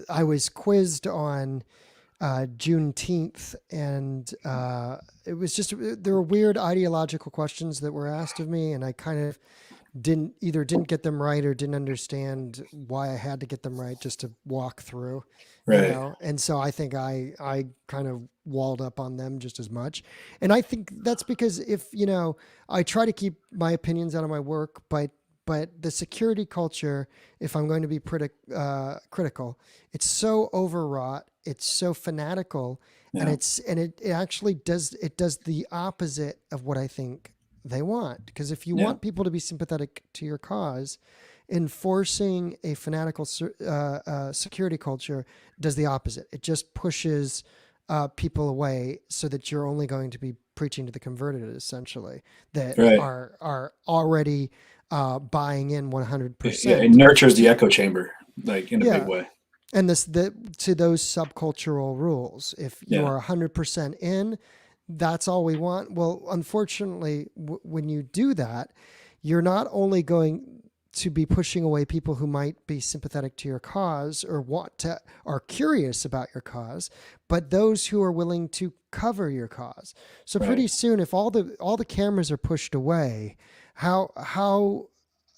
A: I was quizzed on Juneteenth, and it was just, there were weird ideological questions that were asked of me, and I kind of didn't get them right or didn't understand why I had to get them right just to walk through,
B: right.
A: And so I think I kind of walled up on them just as much. And I think that's because if, I try to keep my opinions out of my work, but the security culture, if I'm going to be critical, it's so overwrought, it's so fanatical, and it actually does the opposite of what I think they want. Because if you want people to be sympathetic to your cause, enforcing a fanatical security culture does the opposite. It just pushes people away, so that you're only going to be preaching to the converted, essentially, that are already buying in 100%.
B: Yeah, it nurtures the echo chamber, like in a big way.
A: And to those subcultural rules, if you are 100% in, that's all we want. Well, unfortunately, when you do that, you're not only going to be pushing away people who might be sympathetic to your cause or are curious about your cause, but those who are willing to cover your cause. So pretty soon, if all the cameras are pushed away, how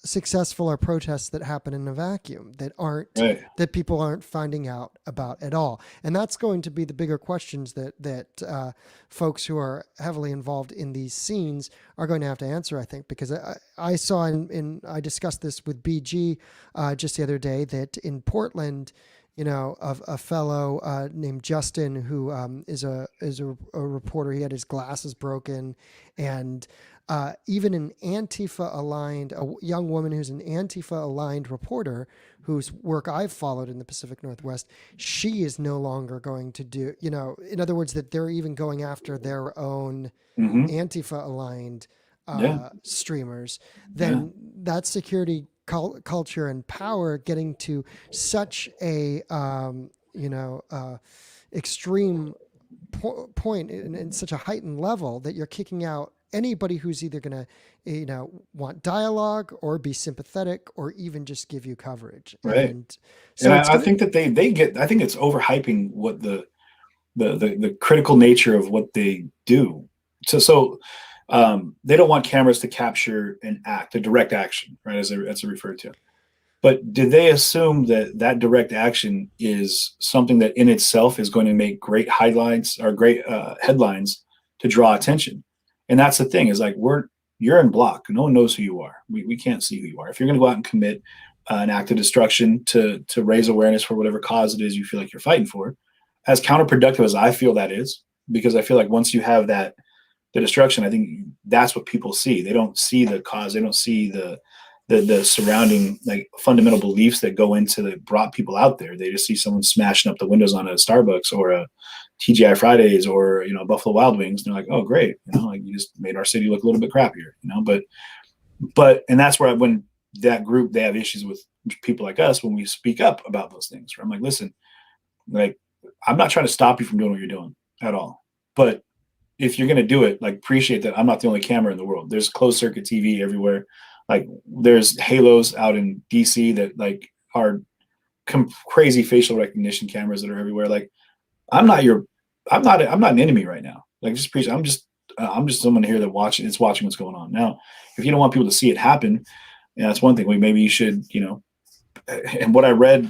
A: successful are protests that happen in a vacuum that people aren't finding out about at all? And that's going to be the bigger questions that folks who are heavily involved in these scenes are going to have to answer, I think, because I saw I discussed this with BG just the other day, that in Portland, a fellow named Justin, who is a reporter, he had his glasses broken, and even an Antifa-aligned, a young woman who's an Antifa-aligned reporter whose work I've followed in the Pacific Northwest, she is no longer going to do, in other words, that they're even going after their own Antifa-aligned streamers. Then that security culture and power getting to such a, extreme point in such a heightened level that you're kicking out anybody who's either going to, want dialogue or be sympathetic or even just give you coverage.
B: Right.
A: And so
B: I think that I think it's overhyping what the critical nature of what they do. So they don't want cameras to capture an act, a direct action, right? As it's referred to. But did they assume that direct action is something that in itself is going to make great highlights or great headlines to draw attention? And that's the thing, is like, you're in block. No one knows who you are. We can't see who you are. If you're going to go out and commit an act of destruction to raise awareness for whatever cause it is you feel like you're fighting for, as counterproductive as I feel that is, because I feel like once you have the destruction, I think that's what people see. They don't see the cause. They don't see the surrounding, like, fundamental beliefs that go into that brought people out there. They just see someone smashing up the windows on a Starbucks or a TGI Fridays or, Buffalo Wild Wings. And they're like, oh, great. Like, you just made our city look a little bit crappier, but, and that's where when that group, they have issues with people like us when we speak up about those things. Right? I'm like, listen, like, I'm not trying to stop you from doing what you're doing at all. But if you're going to do it, like, appreciate that I'm not the only camera in the world. There's closed circuit TV everywhere. Like, there's halos out in DC that, like, are crazy facial recognition cameras that are everywhere. Like, I'm not an enemy right now. Like, just appreciate. I'm just someone here that watching what's going on. Now, if you don't want people to see it happen, that's one thing. Maybe you should, and what I read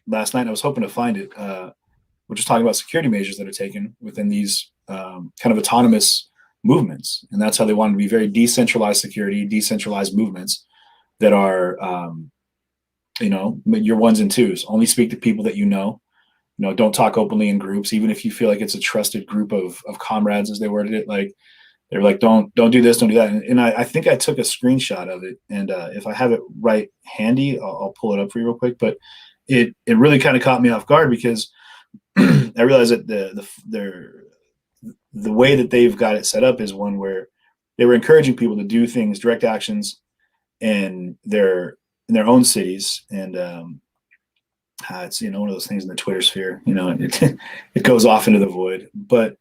B: last night, I was hoping to find it. We're just talking about security measures that are taken within these kind of autonomous movements, and that's how they want to be very decentralized security, decentralized movements that are, your ones and twos. Only speak to people that don't talk openly in groups, even if you feel like it's a trusted group of comrades, as they worded it. Like, they were like, don't do this, don't do that. And I think I took a screenshot of it. And if I have it right handy, I'll pull it up for you real quick. But it really kind of caught me off guard because I realized that the way that they've got it set up is one where they were encouraging people to do things, direct actions in their own cities. And it's, one of those things in the Twitter sphere, it goes off into the void. But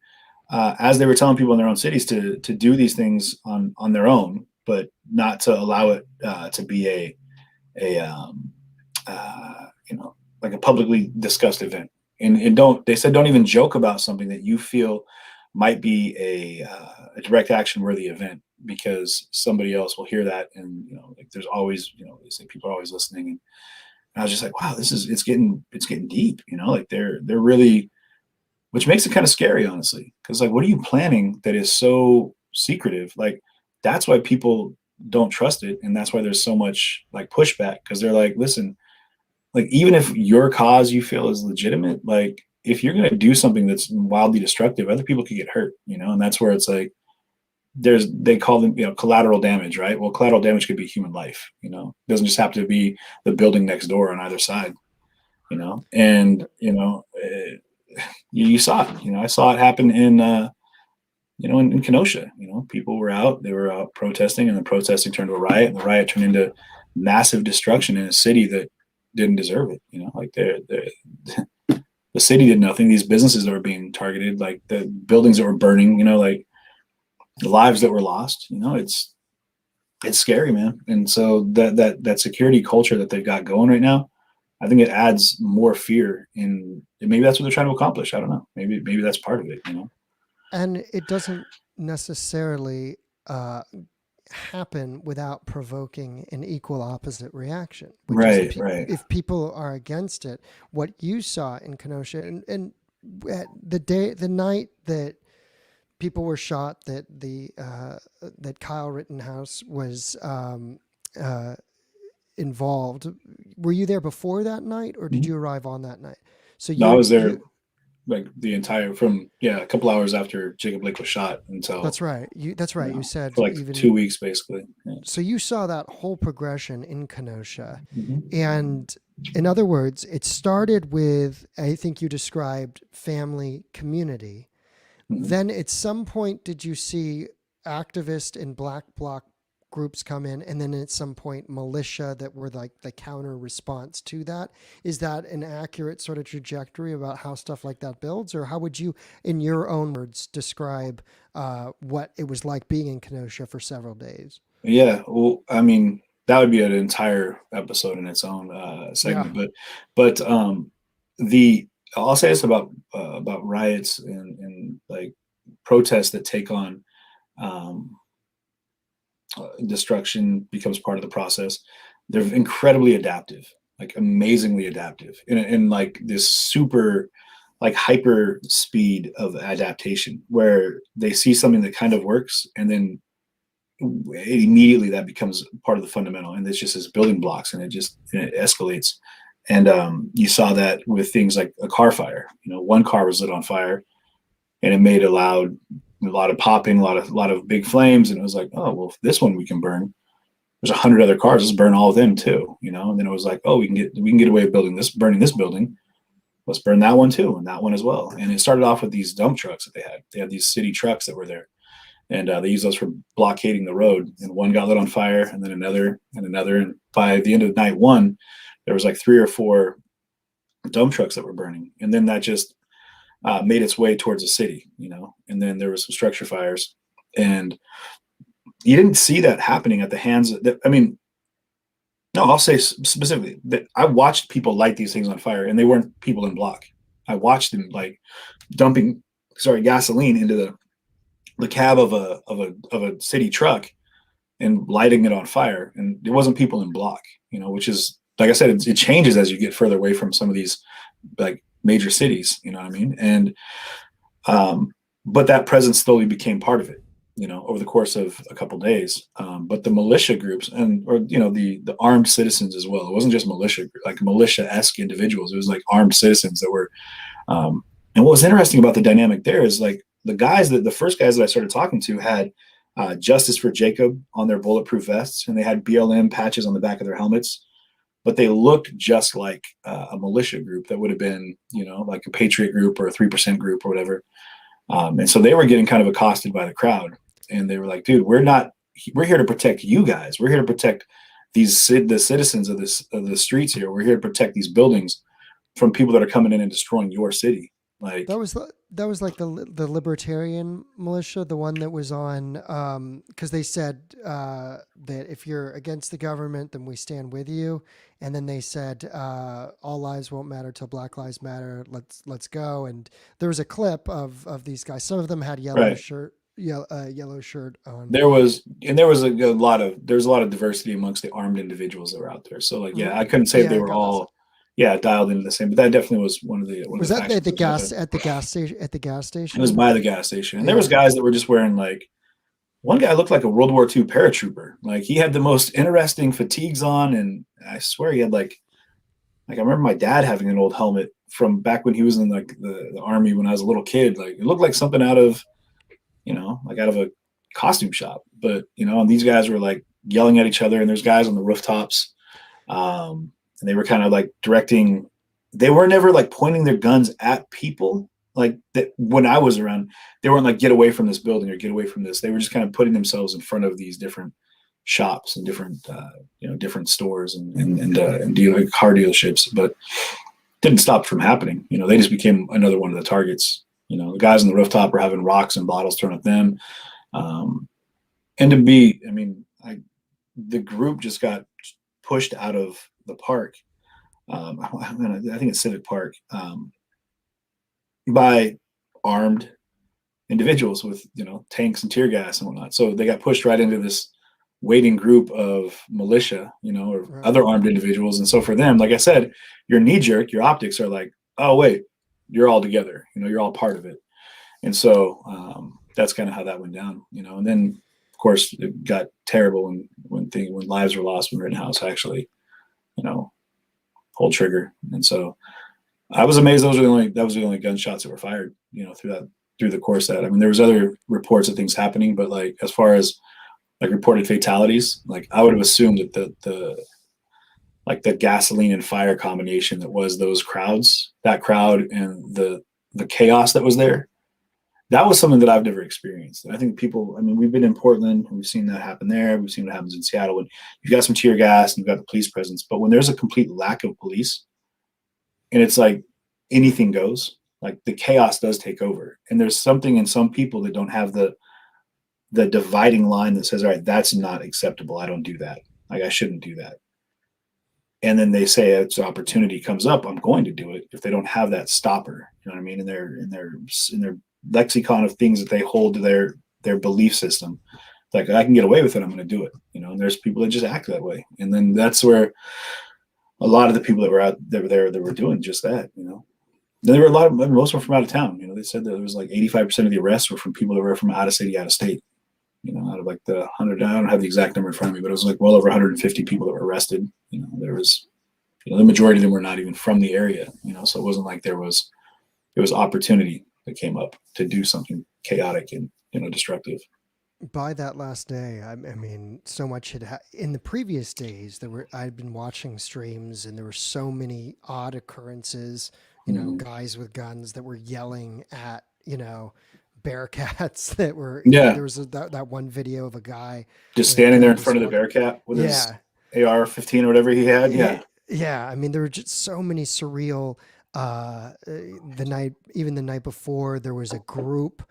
B: as they were telling people in their own cities to do these things on their own, but not to allow it to be like a publicly discussed event. And they said don't even joke about something that you feel might be a direct action worthy event, because somebody else will hear that. And, like there's always, they say people are always listening. And I was just like, wow, it's getting deep, like they're really, which makes it kind of scary, honestly. Cause like, what are you planning that is so secretive? Like, that's why people don't trust it. And that's why there's so much like pushback. Cause they're like, listen, like, even if your cause you feel is legitimate, like if you're going to do something that's wildly destructive, other people could get hurt, and that's where it's like, they call them, collateral damage, right? Well, collateral damage could be human life, it doesn't just have to be the building next door on either side, and, you saw it, I saw it happen in, in Kenosha, people were out, they were out protesting, and the protesting turned to a riot, and the riot turned into massive destruction in a city that didn't deserve it. Like the city did nothing. These businesses that were being targeted, like the buildings that were burning, like the lives that were lost, it's scary, man. And so that security culture that they've got going right now, I think it adds more fear, and maybe that's what they're trying to accomplish. I don't know. Maybe that's part of it,
A: And it doesn't necessarily happen without provoking an equal opposite reaction.
B: Right.
A: If people are against it, what you saw in Kenosha and the night that people were shot, that Kyle Rittenhouse was involved. Were you there before that night, or did you arrive on that night? So
B: I was there. Like the entire a couple hours after Jacob Blake was shot until.
A: That's right. You said
B: for like 2 weeks basically. Yeah.
A: So you saw that whole progression in Kenosha,
B: Mm-hmm.
A: and in other words, it started with, I think you described family, community. Mm-hmm. Then at some point, did you see activist and black bloc groups come in, and then at some point militia that were like the counter response to that? Is that an accurate sort of trajectory about how stuff like that builds, or how would you, in your own words, describe what it was like being in Kenosha for several days?
B: Yeah, well, I mean, that would be an entire episode in its own segment. Yeah. But I'll say this about riots and like protests that take on destruction becomes part of the process. They're incredibly adaptive, like amazingly adaptive, in like this super like hyper speed of adaptation, where they see something that kind of works, and then immediately that becomes part of the fundamental, and it's just as building blocks, and it escalates. And you saw that with things like a car fire. One car was lit on fire, and it made a lot of popping, a lot of big flames, and it was like, oh well, if this one we can burn, there's 100 other cars, let's burn all of them too. And then it was like, oh, we can get away with burning this building, let's burn that one too, and that one as well. And it started off with these dump trucks that they had these city trucks that were there, and they used those for blockading the road. And one got lit on fire, and then another and another, and by the end of night one, there was like 3 or 4 dump trucks that were burning. And then that just made its way towards the city, and then there was some structure fires, and you didn't see that happening at the hands of I'll say specifically that I watched people light these things on fire, and they weren't people in block. I watched them like dumping gasoline into the cab of a city truck and lighting it on fire, and it wasn't people in block, which is, like I said, it changes as you get further away from some of these like major cities, you know what I mean? And but that presence slowly became part of it, over the course of a couple of days. But the militia groups or the armed citizens as well. It wasn't just militia-esque individuals. It was like armed citizens that were and what was interesting about the dynamic there is like the first guys that I started talking to had Justice for Jacob on their bulletproof vests, and they had BLM patches on the back of their helmets, but they looked just like a militia group that would have been, like a Patriot group or a 3% group or whatever. And so they were getting kind of accosted by the crowd, and they were like, dude, we're here to protect you guys. We're here to protect the citizens of the streets here. We're here to protect these buildings from people that are coming in and destroying your city. Like
A: that was like the libertarian militia, the one that was on, because they said that if you're against the government, then we stand with you. And then they said all lives won't matter till Black Lives Matter. Let's go. And there was a clip of these guys. Some of them had yellow shirt on.
B: There was a lot of diversity amongst the armed individuals that were out there. So like, I couldn't say they were all dialed into the same, but that definitely was one of the.
A: Was that at the gas station? At the gas station,
B: it was by the gas station, and there was guys that were just wearing like. One guy looked like a World War II paratrooper. Like he had the most interesting fatigues on, and I swear he had like I remember my dad having an old helmet from back when he was in like the army when I was a little kid. Like it looked like something out of, out of a costume shop. But and these guys were like yelling at each other, and there's guys on the rooftops. And they were kind of like directing, they were never like pointing their guns at people like that. When I was around, they weren't like, get away from this building or get away from this. They were just kind of putting themselves in front of these different shops and different, different stores and car dealerships, but didn't stop from happening. They just became another one of the targets. The guys on the rooftop were having rocks and bottles thrown at them. And the group just got pushed out of the park. I think it's Civic Park, by armed individuals with, tanks and tear gas and whatnot. So they got pushed right into this waiting group of militia, or other armed individuals. And so for them, like I said, your knee jerk, your optics are like, oh wait, you're all together, you're all part of it. And so that's kind of how that went down, and then of course it got terrible when lives were lost when Rittenhouse actually, pulled trigger. And so I was amazed that was the only gunshots that were fired, through the course of that. There was other reports of things happening, but like as far as like reported fatalities, like I would have assumed that the gasoline and fire combination that was that crowd and the chaos that was there, that was something that I've never experienced. I think people, we've been in Portland and we've seen that happen there. We've seen what happens in Seattle when you've got some tear gas and you've got the police presence. But when there's a complete lack of police and it's like anything goes, like the chaos does take over. And there's something in some people that don't have the dividing line that says, all right, that's not acceptable. I don't do that. Like I shouldn't do that. And then they say it's an opportunity comes up, I'm going to do it. If they don't have that stopper, in their lexicon of things that they hold to their belief system, like I can get away with it, I'm going to do it. And there's people that just act that way. And then that's where a lot of the people that were there that were doing just that. There were most were from out of town. They said that there was like 85% of the arrests were from people that were from out of city, out of state. Out of like the 100, I don't have the exact number in front of me, but it was like well over 150 people that were arrested. There was, the majority of them were not even from the area. So it wasn't like it was opportunity that came up to do something chaotic and destructive.
A: By that last day, so much had in the previous days. I'd been watching streams, and there were so many odd occurrences. Guys with guns that were yelling at Bearcats that were. There was that one video of a guy
B: just standing there in front of the Bearcat with his AR-15 or whatever he had.
A: Yeah. There were just so many surreal. The night before, there was a group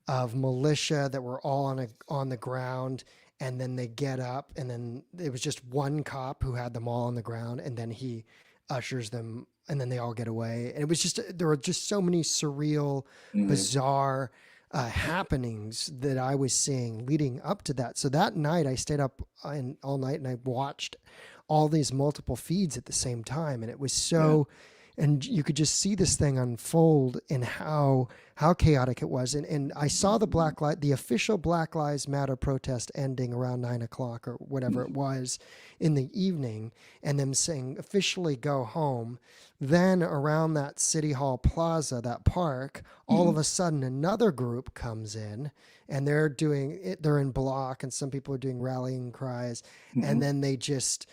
A: of militia that were all on the ground, and then they get up, and then it was just one cop who had them all on the ground, and then he ushers them, and then they all get away. And it was just, there were just so many surreal, bizarre happenings that I was seeing leading up to that. So that night I stayed up all night and I watched all these multiple feeds at the same time, and it was so and you could just see this thing unfold and how chaotic it was. And I saw the official Black Lives Matter protest ending around 9 o'clock or whatever it was in the evening, and them saying officially go home. Then around that City Hall Plaza, that park, all of a sudden another group comes in, and they're doing it. They're in block, and some people are doing rallying cries, and then they just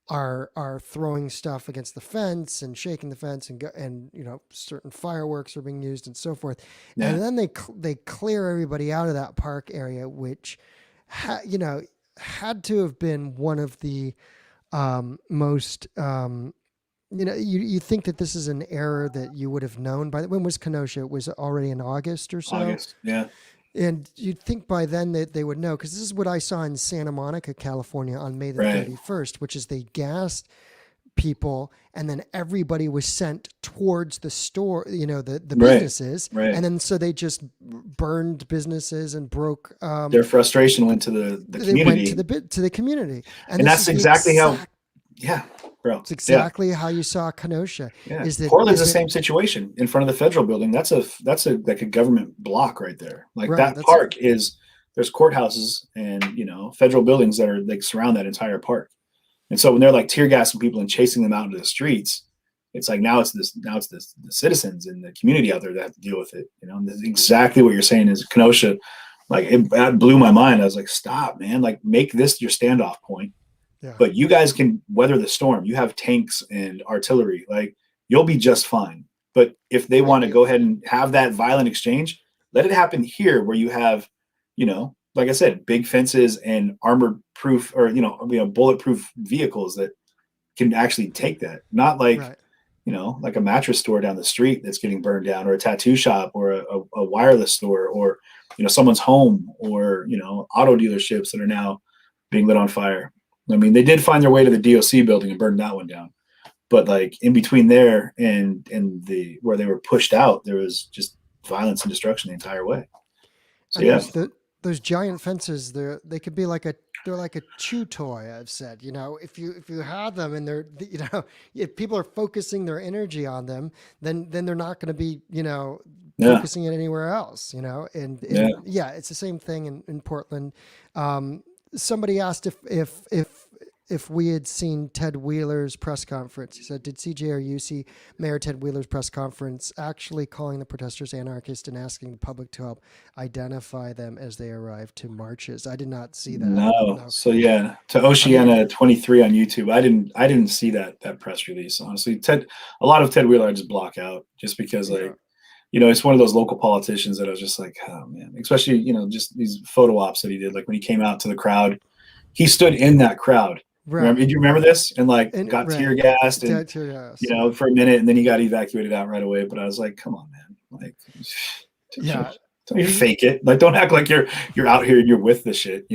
A: are throwing stuff against the fence and shaking the fence, and certain fireworks are being used and so forth.
B: Yeah.
A: And then they clear everybody out of that park area, which had to have been one of the most you think that this is an error that you would have known by when was Kenosha? It was already in August or so.
B: August, yeah.
A: And you'd think by then that they would know, because this is what I saw in Santa Monica, California on May the 31st, which is they gassed people, and then everybody was sent towards the store, the businesses.
B: Right.
A: And then so they just burned businesses and broke.
B: Their frustration went to the community.
A: They went to the community.
B: And that's exactly how, yeah. Bro.
A: It's exactly how you saw Kenosha.
B: Yeah. Portland's the same situation in front of the federal building. That's like a government block right there. Like that park there's courthouses and federal buildings that are like surround that entire park. And so when they're like tear gassing people and chasing them out into the streets, it's like now it's the citizens and the community out there that have to deal with it. And this is exactly what you're saying is Kenosha. Like that blew my mind. I was like, stop, man. Like make this your standoff point. Yeah. But you guys can weather the storm. You have tanks and artillery. Like you'll be just fine. But if they want to go ahead and have that violent exchange, let it happen here where you have, like I said, big fences and armor proof or, bulletproof vehicles that can actually take that. Not like, like a mattress store down the street that's getting burned down, or a tattoo shop, or a wireless store, or, someone's home, or, auto dealerships that are now being lit on fire. I mean, they did find their way to the DOC building and burned that one down. But like in between there and the where they were pushed out, there was just violence and destruction the entire way. So
A: those giant fences, they could be like they're like a chew toy. I've said, if you have them and they're, if people are focusing their energy on them, then they're not going to be, focusing it anywhere else, and it's the same thing in Portland. Somebody asked if we had seen Ted Wheeler's press conference. He said, did CJ or you see Mayor Ted Wheeler's press conference actually calling the protesters anarchists and asking the public to help identify them as they arrive to marches? I did not see that.
B: No. So yeah, to Oceana 23 on YouTube. I didn't see that press release, honestly. A lot of Ted Wheeler I just block out just because it's one of those local politicians that I was just like, oh man, especially, just these photo ops that he did. Like when he came out to the crowd, he stood in that crowd. Right. Did you remember this? And got tear gassed and, for a minute, and then he got evacuated out right away. But I was like, come on, man. Like, don't you fake it. Like, don't act like you're out here and you're with the shit,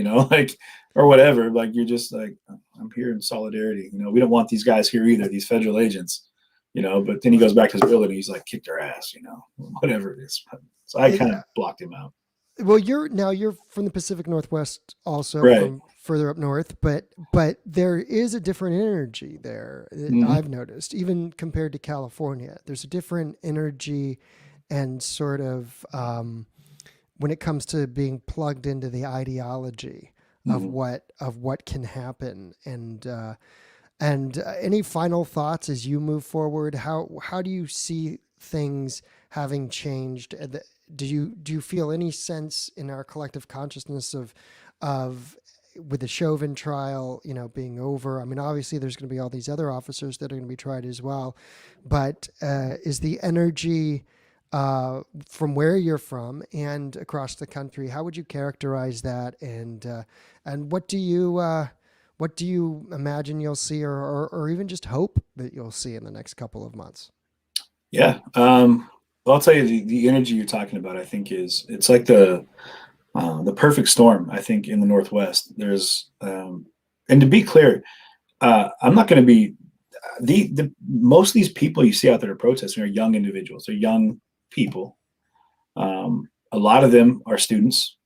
B: or whatever. Like, you're just like, I'm here in solidarity. We don't want these guys here either, these federal agents. But then he goes back to his building and he's like, kick their ass, whatever it is. So I kind of blocked him out.
A: Well, you're from the Pacific Northwest also, from further up north, but there is a different energy there. I've noticed, even compared to California, there's a different energy and sort of, when it comes to being plugged into the ideology of what can happen. And any final thoughts as you move forward? How do you see things having changed? Do you feel any sense in our collective consciousness of with the Chauvin trial, being over? I mean, obviously there's going to be all these other officers that are going to be tried as well, but is the energy from where you're from and across the country, how would you characterize that? And what do you imagine you'll see, or even just hope that you'll see in the next couple of months?
B: Yeah. I'll tell you the energy you're talking about, I think it's like the perfect storm, I think, in the Northwest. There's, and to be clear, I'm not going to be most of these people you see out there protesting are young individuals. They're young people. A lot of them are students,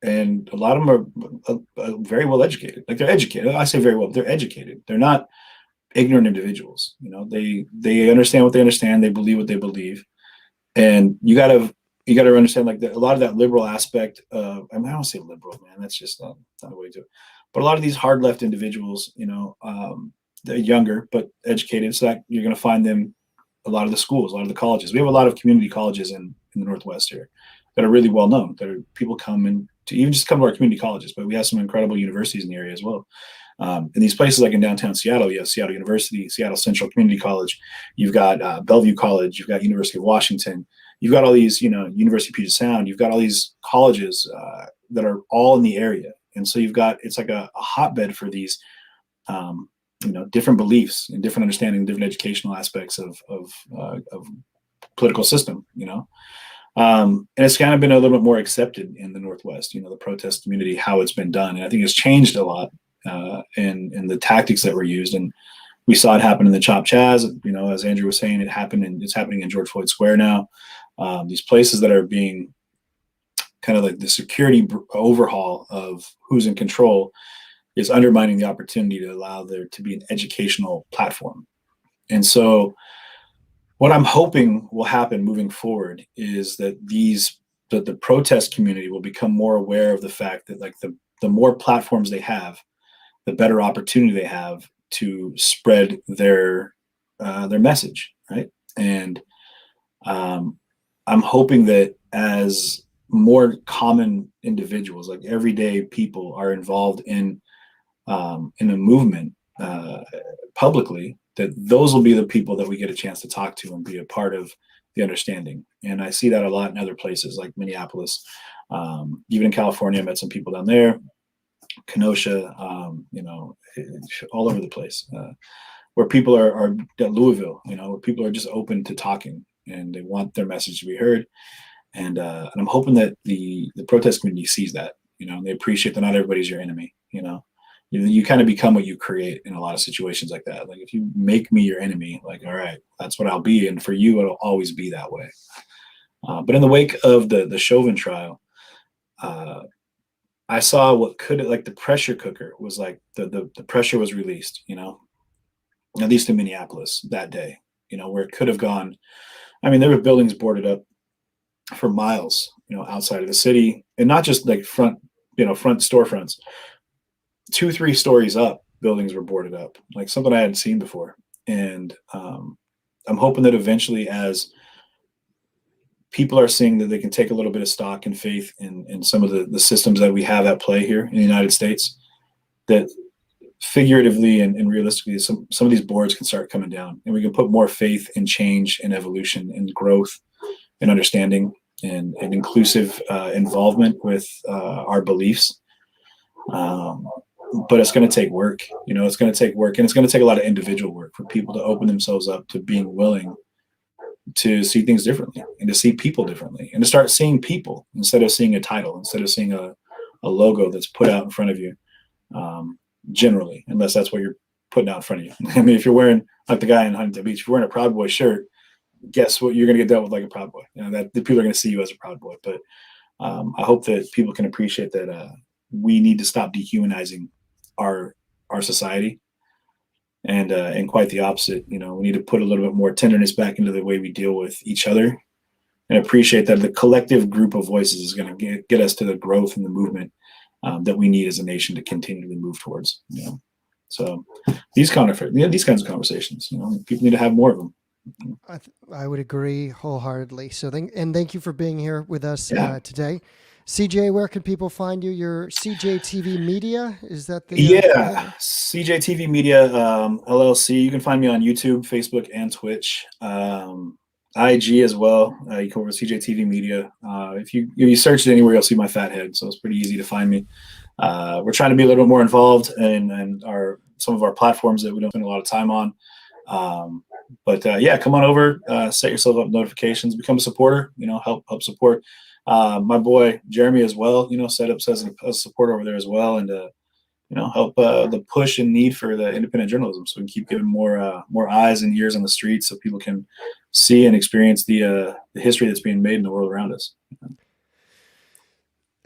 B: and a lot of them are very well educated. Like, they're educated. I say very well, but they're educated. They're not ignorant individuals. They understand what they understand. They believe what they believe. And you gotta understand, like, a lot of that liberal aspect of, I don't say liberal, man, that's just not the way to do it. But a lot of these hard left individuals, they're younger but educated, so that you're going to find them a lot of the schools, a lot of the colleges. We have a lot of community colleges in the Northwest here that are really well known. People come in to even just come to our community colleges, but we have some incredible universities in the area as well. In these places, like in downtown Seattle, you have Seattle University, Seattle Central Community College. You've got Bellevue College. You've got University of Washington. You've got all these, University of Puget Sound. You've got all these colleges that are all in the area, and so it's like a hotbed for these, different beliefs and different understanding, different educational aspects of political system. And it's kind of been a little bit more accepted in the Northwest. The protest community, how it's been done, and I think it's changed a lot in the tactics that were used. And we saw it happen in the Chop Chaz. As Andrew was saying, it's happening in George Floyd Square now. These places that are being kind of like the security overhaul of who's in control is undermining the opportunity to allow there to be an educational platform. And so what I'm hoping will happen moving forward is that the protest community will become more aware of the fact that, like, the more platforms they have, the better opportunity they have to spread their message, right? And I'm hoping that as more common individuals, like everyday people, are involved in a movement publicly, that those will be the people that we get a chance to talk to and be a part of the understanding. And I see that a lot in other places like Minneapolis, even in California. I met some people down there, Kenosha, all over the place, where people are at Louisville, where people are just open to talking and they want their message to be heard. And I'm hoping that the protest community sees that, they appreciate that not everybody's your enemy. You kind of become what you create in a lot of situations like that. Like, if you make me your enemy, like, all right, that's what I'll be. And for you, it'll always be that way. But in the wake of the Chauvin trial, I saw what the pressure cooker was, like the pressure was released, at least in Minneapolis that day, where it could have gone. I mean, there were buildings boarded up for miles, outside of the city, and not just like front storefronts. 2-3 stories up, buildings were boarded up, like something I hadn't seen before. And I'm hoping that eventually, as people are seeing that they can take a little bit of stock and faith in some of the systems that we have at play here in the United States, that figuratively and realistically, some of these boards can start coming down, and we can put more faith in change and evolution and growth and understanding and inclusive involvement with our beliefs. But it's going to take work. It's going to take work, and it's going to take a lot of individual work for people to open themselves up to being willing to see things differently and to see people differently and to start seeing people instead of seeing a title, instead of seeing a logo that's put out in front of you, generally, unless that's what you're putting out in front of you. I mean, if you're wearing, like the guy in Huntington Beach, if you're wearing a Proud Boy shirt, guess what? You're going to get dealt with like a Proud Boy. That the people are going to see you as a Proud Boy. But I hope that people can appreciate that we need to stop dehumanizing our society, and quite the opposite. We need to put a little bit more tenderness back into the way we deal with each other, and appreciate that the collective group of voices is going to get us to the growth and the movement that we need as a nation to continually move towards. So these kinds of conversations, people need to have more of them.
A: I would agree wholeheartedly. So thank you for being here with us today. CJ, where can people find you? Your CJTV Media, is that the
B: CJTV Media LLC. You can find me on YouTube, Facebook, and Twitch. IG as well. You can go over to CJTV Media. If you search it anywhere, you'll see my fat head, so it's pretty easy to find me. We're trying to be a little bit more involved in some of our platforms that we don't spend a lot of time on. But come on over, set yourself up notifications, become a supporter, help support my boy Jeremy as well, set up as a supporter over there as well, and help the push and need for the independent journalism, so we can keep giving more eyes and ears on the streets, so people can see and experience the history that's being made in the world around us.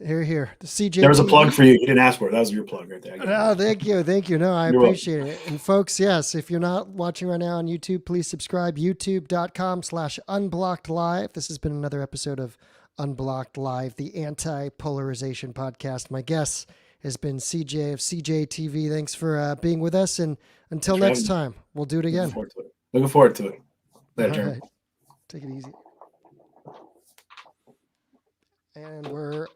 A: Here. The CJ.
B: There was a plug for you. You didn't ask for it. That was your plug right there.
A: No, thank you. No, I
B: You're
A: appreciate it. And folks, yes, if you're not watching right now on YouTube, please subscribe. YouTube.com/Unblocked Live. This has been another episode of Unblocked Live, the anti-polarization podcast. My guest has been CJ of CJTV. Thanks for being with us. And until next time, we'll do it again.
B: Looking forward to it. Later, Jeremy.
A: Right. Take it easy. And we're